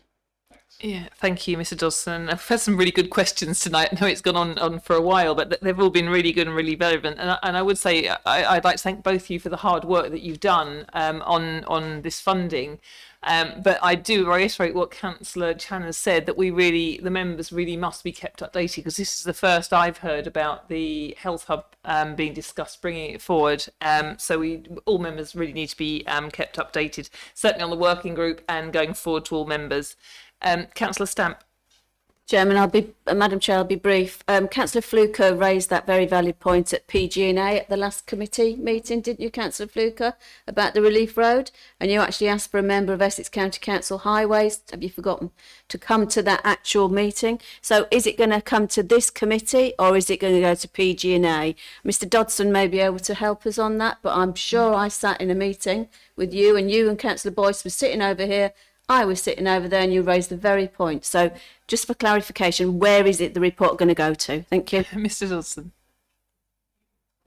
Thanks. Yeah, thank you, Mr Dodson. I've had some really good questions tonight. I know it's gone on for a while, but they've all been really good and really relevant. And I would say I'd like to thank both of you for the hard work that you've done on this funding. But I do reiterate what Councillor Channer said, that the members really must be kept updated, because this is the first I've heard about the Health Hub being discussed, bringing it forward. So all members really need to be kept updated, certainly on the working group and going forward to all members. Councillor Stamp. Chairman, Madam Chair, I'll be brief. Councillor Fluker raised that very valid point at PG&A at the last committee meeting, didn't you, Councillor Fluker, about the relief road? And you actually asked for a member of Essex County Council Highways, have you forgotten, to come to that actual meeting. So is it going to come to this committee or is it going to go to PG&A? Mr Dodson may be able to help us on that, but I'm sure I sat in a meeting with you and Councillor Boyce were sitting over here, I was sitting over there, and you raised the very point. So just for clarification, where is it the report going to go to? Thank you. Mr Dodson.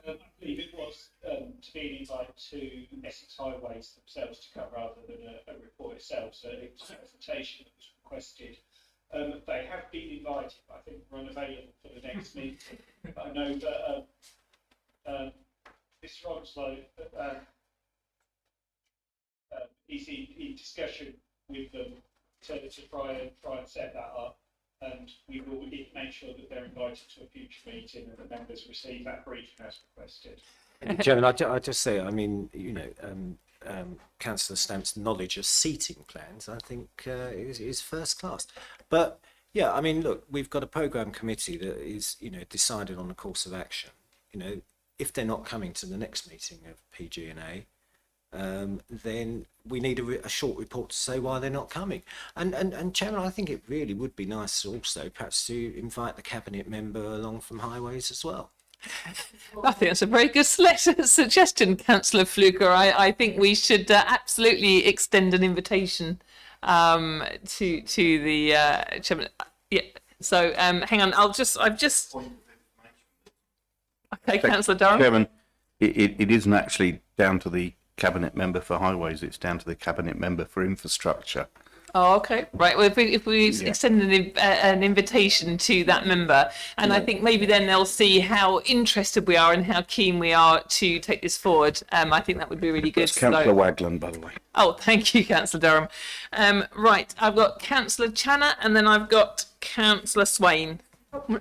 I believe it was to be an invite to Essex Highways themselves to come rather than a report itself. So it was a presentation that was requested. They have been invited, but I think we're unavailable for the next meeting. But I know that Mr Onslow is in discussion with them to try and set that up, and we will make sure that they're invited to a future meeting and the members receive that briefing as requested. Chairman, I just say, I mean, you know, Councillor Stamp's knowledge of seating plans, I think, is first class. But yeah, I mean, look, we've got a programme committee that is, you know, decided on a course of action. You know, if they're not coming to the next meeting of PG&A, then we need a short report to say why they're not coming. And Chairman, I think it really would be nice also perhaps to invite the cabinet member along from Highways as well. I think that's a very good suggestion, Councillor Fluker. I think we should absolutely extend an invitation to the chairman. Yeah. So hang on, Okay, Councillor Durham. Chairman, it isn't actually down to the cabinet member for highways, it's down to the cabinet member for infrastructure. Oh, okay. Right. Well, if we extend an invitation to that member, and I think maybe then they'll see how interested we are and how keen we are to take this forward. I think that would be really good. That's Councillor Wagland, by the way. Oh, thank you, Councillor Durham. Right. I've got Councillor Channer, and then I've got Councillor Swain.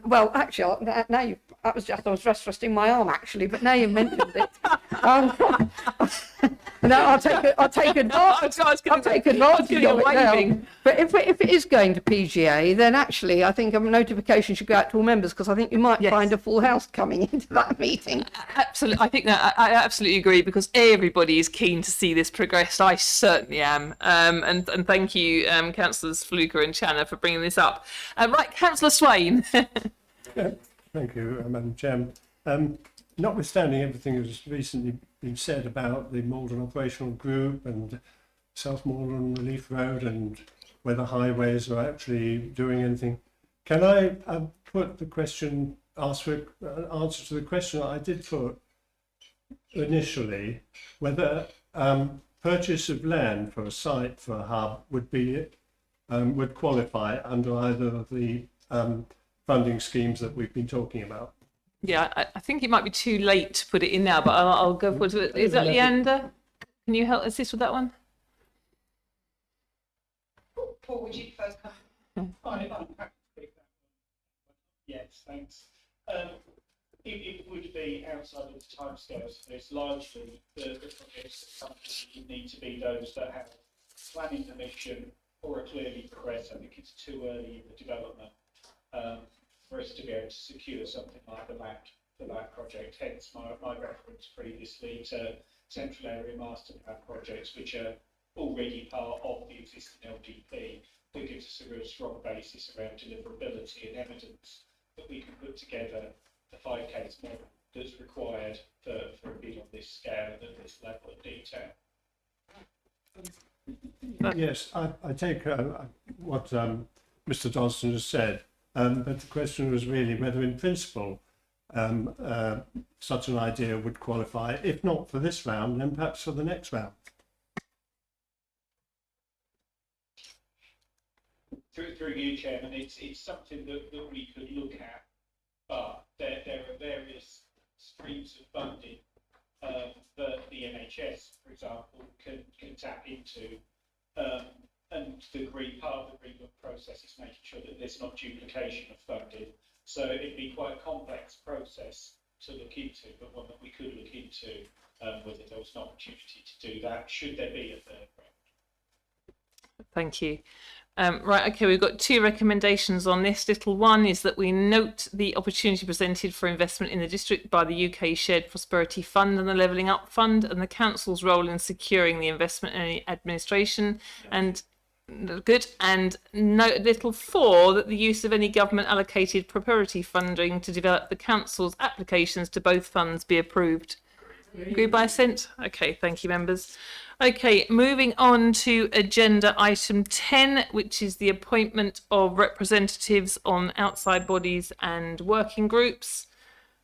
Well, actually, now you, I was resting my arm actually, but now you've mentioned it. No, I'll take advantage. I'll take advantage of it now. But if it is going to PGA, then actually I think a notification should go out to all members, because I think you might find a full house coming into that meeting. Absolutely, I think that I absolutely agree, because everybody is keen to see this progress. I certainly am. And thank you, Councillors Fluker and Channer, for bringing this up. Right, Councillor Swain. Thank you, Madam Chairman. Notwithstanding everything that has recently been said about the Maldon Operational Group and South Maldon Relief Road and whether highways are actually doing anything, can I put the question, ask for an answer to the question that I did put initially, whether purchase of land for a site for a hub would be would qualify under either of the funding schemes that we've been talking about? Yeah, I think it might be too late to put it in now, but I'll go for it. Is that Leander? Can you help assist with that one? Paul, would you first come? I'm happy to pick that one. Yes, thanks. It would be outside of the timescales. It's largely the projects that would need to be those that have planning permission or are clearly progressed. I think it's too early in the development for us to be able to secure something like the back project. Hence my reference previously to central area master plan projects, which are already part of the existing LDP, that gives us a real strong basis around deliverability and evidence that we can put together the 5Ks model that's required for a bid on this scale and at this level of detail. Yes, I take what Mr. Dodson has said, but the question was really whether in principle such an idea would qualify, if not for this round, then perhaps for the next round. Through you, Chairman, it's something that we could look at, but there are various streams of funding that the NHS, for example, can tap into, and part of the agreement process is making sure that there's not duplication of funding. So it'd be quite a complex process to look into, but one that we could look into whether there was an opportunity to do that, should there be a third round. Thank you. Right, okay, we've got two recommendations on this. Little one is that we note the opportunity presented for investment in the district by the UK Shared Prosperity Fund and the Levelling Up Fund, and the council's role in securing the investment and administration. And good. And note little four, that the use of any government allocated priority funding to develop the council's applications to both funds be approved. Agreed by assent? Okay, thank you, members. Okay, moving on to agenda item 10, which is the appointment of representatives on outside bodies and working groups.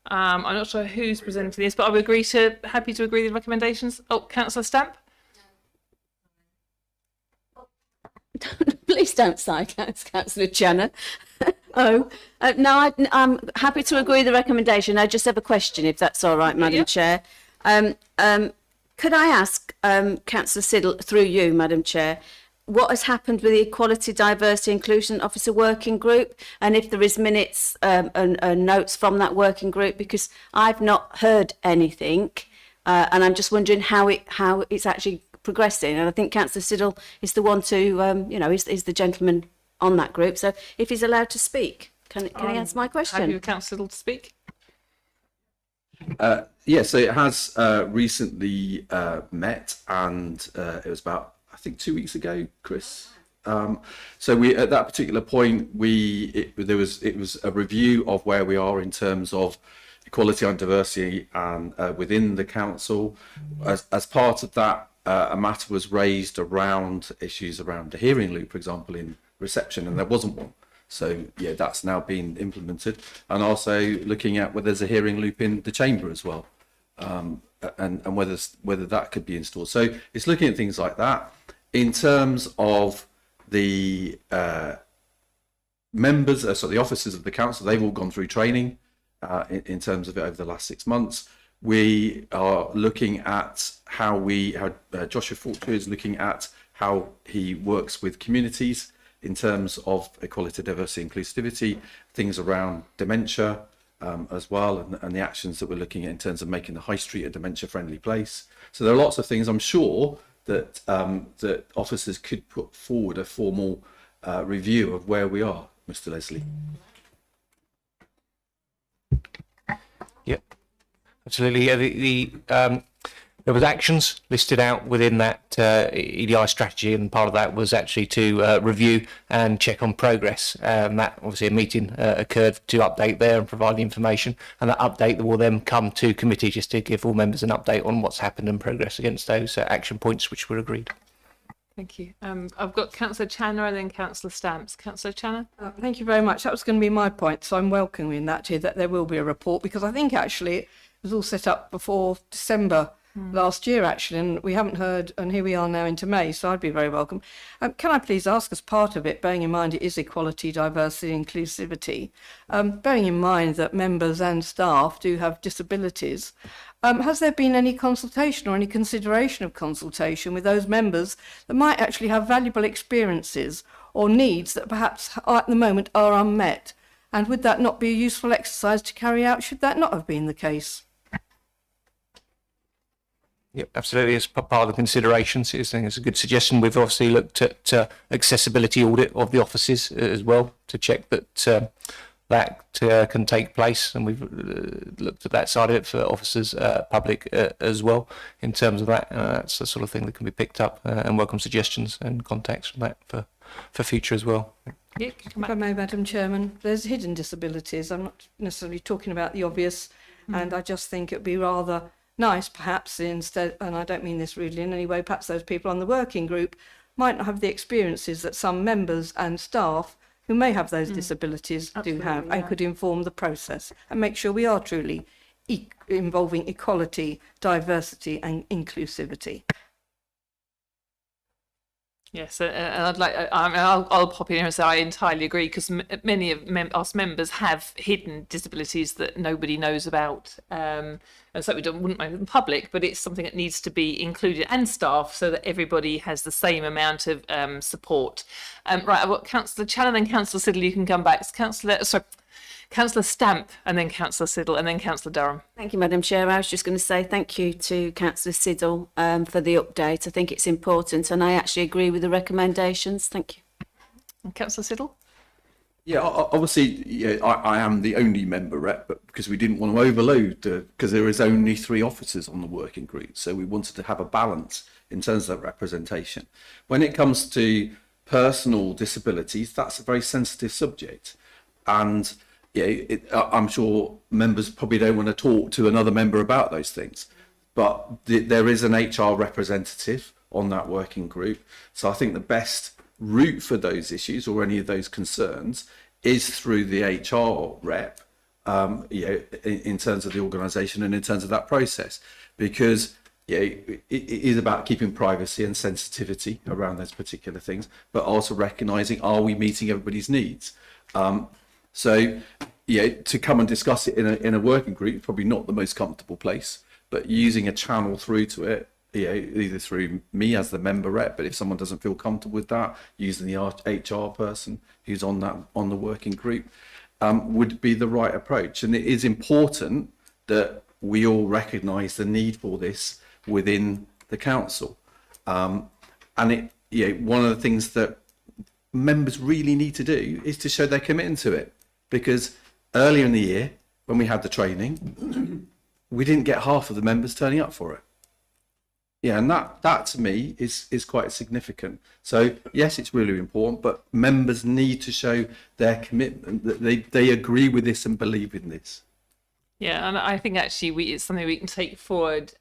I'm not sure who's presenting this, but I would happy to agree with the recommendations. Oh, Councillor Stamp? Please don't sigh, Councillor Channer. No, I'm happy to agree with the recommendation. I just have a question, if that's all right, Madam Chair. Could I ask Councillor Siddle, through you, Madam Chair, what has happened with the Equality, Diversity, Inclusion Officer Working Group, and if there is minutes and notes from that working group, because I've not heard anything, and I'm just wondering how it's actually progressing. And I think Councillor Siddle is the one to, is the gentleman on that group. So if he's allowed to speak, can he answer my question? Happy with Councillor Siddle to speak. Yeah, so it has recently met, and it was about, I think, 2 weeks ago, Chris. So we, at that particular point, it was a review of where we are in terms of equality and diversity and within the council. As part of that, a matter was raised around issues around the hearing loop, for example, in reception, and there wasn't one. So yeah, that's now been implemented, and also looking at whether there's a hearing loop in the chamber as well, and whether that could be installed. So it's looking at things like that. In terms of the members, so the officers of the council, they've all gone through training in terms of it over the last 6 months. We are looking at how Joshua Fortune is looking at how he works with communities in terms of equality, diversity, inclusivity, things around dementia as well, and the actions that we're looking at in terms of making the high street a dementia-friendly place. So there are lots of things, I'm sure, that that officers could put forward a formal review of where we are, Mr. Leslie. Yep, absolutely. Yeah, there was actions listed out within that EDI strategy, and part of that was actually to review and check on progress. That obviously a meeting occurred to update there and provide the information, and that update will then come to committee just to give all members an update on what's happened and progress against those action points which were agreed. Thank you. I've got Councillor Channer and then Councillor Stamps. Councillor Channer? Thank you very much. That was going to be my point. So I'm welcoming that here, that there will be a report, because I think actually it was all set up before December last year, actually, and we haven't heard, and here we are now into May, so I'd be very welcome. Can I please ask, as part of it, bearing in mind it is equality, diversity, inclusivity, bearing in mind that members and staff do have disabilities, has there been any consultation or any consideration of consultation with those members that might actually have valuable experiences or needs that perhaps at the moment are unmet? And would that not be a useful exercise to carry out should that not have been the case? Yep, absolutely. As part of the considerations, I think it's a good suggestion. We've obviously looked at accessibility audit of the offices as well to check that that can take place, and we've looked at that side of it for officers, public as well. In terms of that, that's the sort of thing that can be picked up, and welcome suggestions and contacts from that for future as well. Yeah, If I may, Madam Chairman, there's hidden disabilities. I'm not necessarily talking about the obvious, and I just think it would be rather nice, perhaps, instead, and I don't mean this rudely in any way, perhaps those people on the working group might not have the experiences that some members and staff who may have those disabilities do have, and could inform the process and make sure we are truly involving equality, diversity and inclusivity. Yes, and I'd like. I'll pop in here and say I entirely agree, because many of us members have hidden disabilities that nobody knows about, and so we wouldn't mind in public, but it's something that needs to be included, and staff, so that everybody has the same amount of support. Right, I've got Councillor Chan and then Councillor Siddle. You can come back. It's Councillor Stamp and then Councillor Siddle and then Councillor Durham. Thank you, Madam Chair. I was just going to say thank you to Councillor Siddle for the update. I think it's important, and I actually agree with the recommendations. Thank you. And Councillor Siddle? Yeah, obviously, I am the only member rep, but because we didn't want to overload, because there is only 3 officers on the working group, so we wanted to have a balance in terms of that representation. When it comes to personal disabilities, that's a very sensitive subject, and I'm sure members probably don't want to talk to another member about those things, but there is an HR representative on that working group, so I think the best route for those issues or any of those concerns is through the HR rep, in terms of the organisation and in terms of that process, because it is about keeping privacy and sensitivity around those particular things, but also recognising, are we meeting everybody's needs? So, to come and discuss it in a working group, probably not the most comfortable place, but using a channel through to it, either through me as the member rep, but if someone doesn't feel comfortable with that, using the HR person who's on the working group, would be the right approach. And it is important that we all recognise the need for this within the council. And one of the things that members really need to do is to show they're committed to it, because earlier in the year when we had the training, we didn't get half of the members turning up for it. And that to me is quite significant. So yes, it's really important, but members need to show their commitment, that they agree with this and believe in this. Yeah, and I think actually it's something we can take forward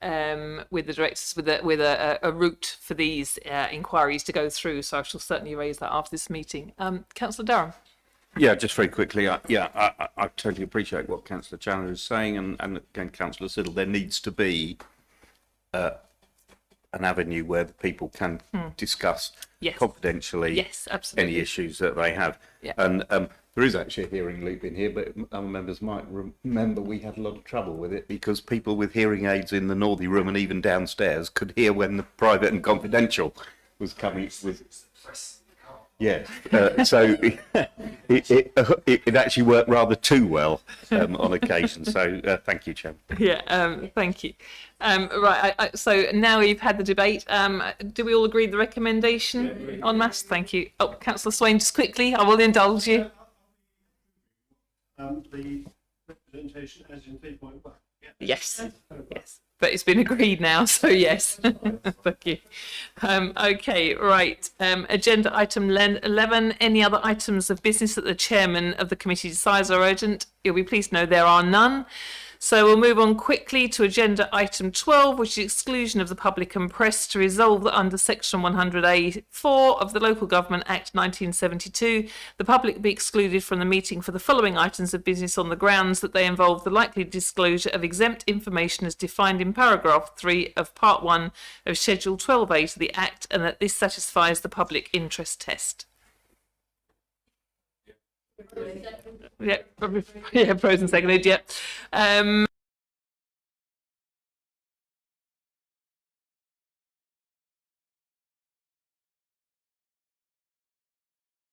with the directors, with a route for these inquiries to go through. So I shall certainly raise that after this meeting. Councillor Durham. Yeah, just very quickly. I totally appreciate what Councillor Chandler is saying, and again, Councillor Siddle. There needs to be an avenue where the people can discuss Yes. confidentially Yes, absolutely. any issues that they have. Yeah. And there is actually a hearing loop in here, but other members might remember we had a lot of trouble with it because people with hearing aids in the northern room and even downstairs could hear when the private and confidential was coming with. Yeah, so it actually worked rather too well on occasion. So thank you, Chairman. Yeah, thank you. Right, so now we've had the debate. Do we all agree the recommendation en masse? Thank you. Oh, Councillor Swain, just quickly, I will indulge you. The representation as in 3.1. Yeah. Yes, yes. But it's been agreed now, so yes. Thank you. Okay, right. Agenda item 11. Any other items of business that the chairman of the committee decides are urgent? You'll be pleased to know there are none. So we'll move on quickly to agenda item 12, which is exclusion of the public and press, to resolve that under section 100A(4) of the Local Government Act 1972, the public be excluded from the meeting for the following items of business on the grounds that they involve the likely disclosure of exempt information as defined in paragraph 3 of part 1 of schedule 12A to the Act, and that this satisfies the public interest test. Yeah, probably, yeah, pros and seconded, yeah.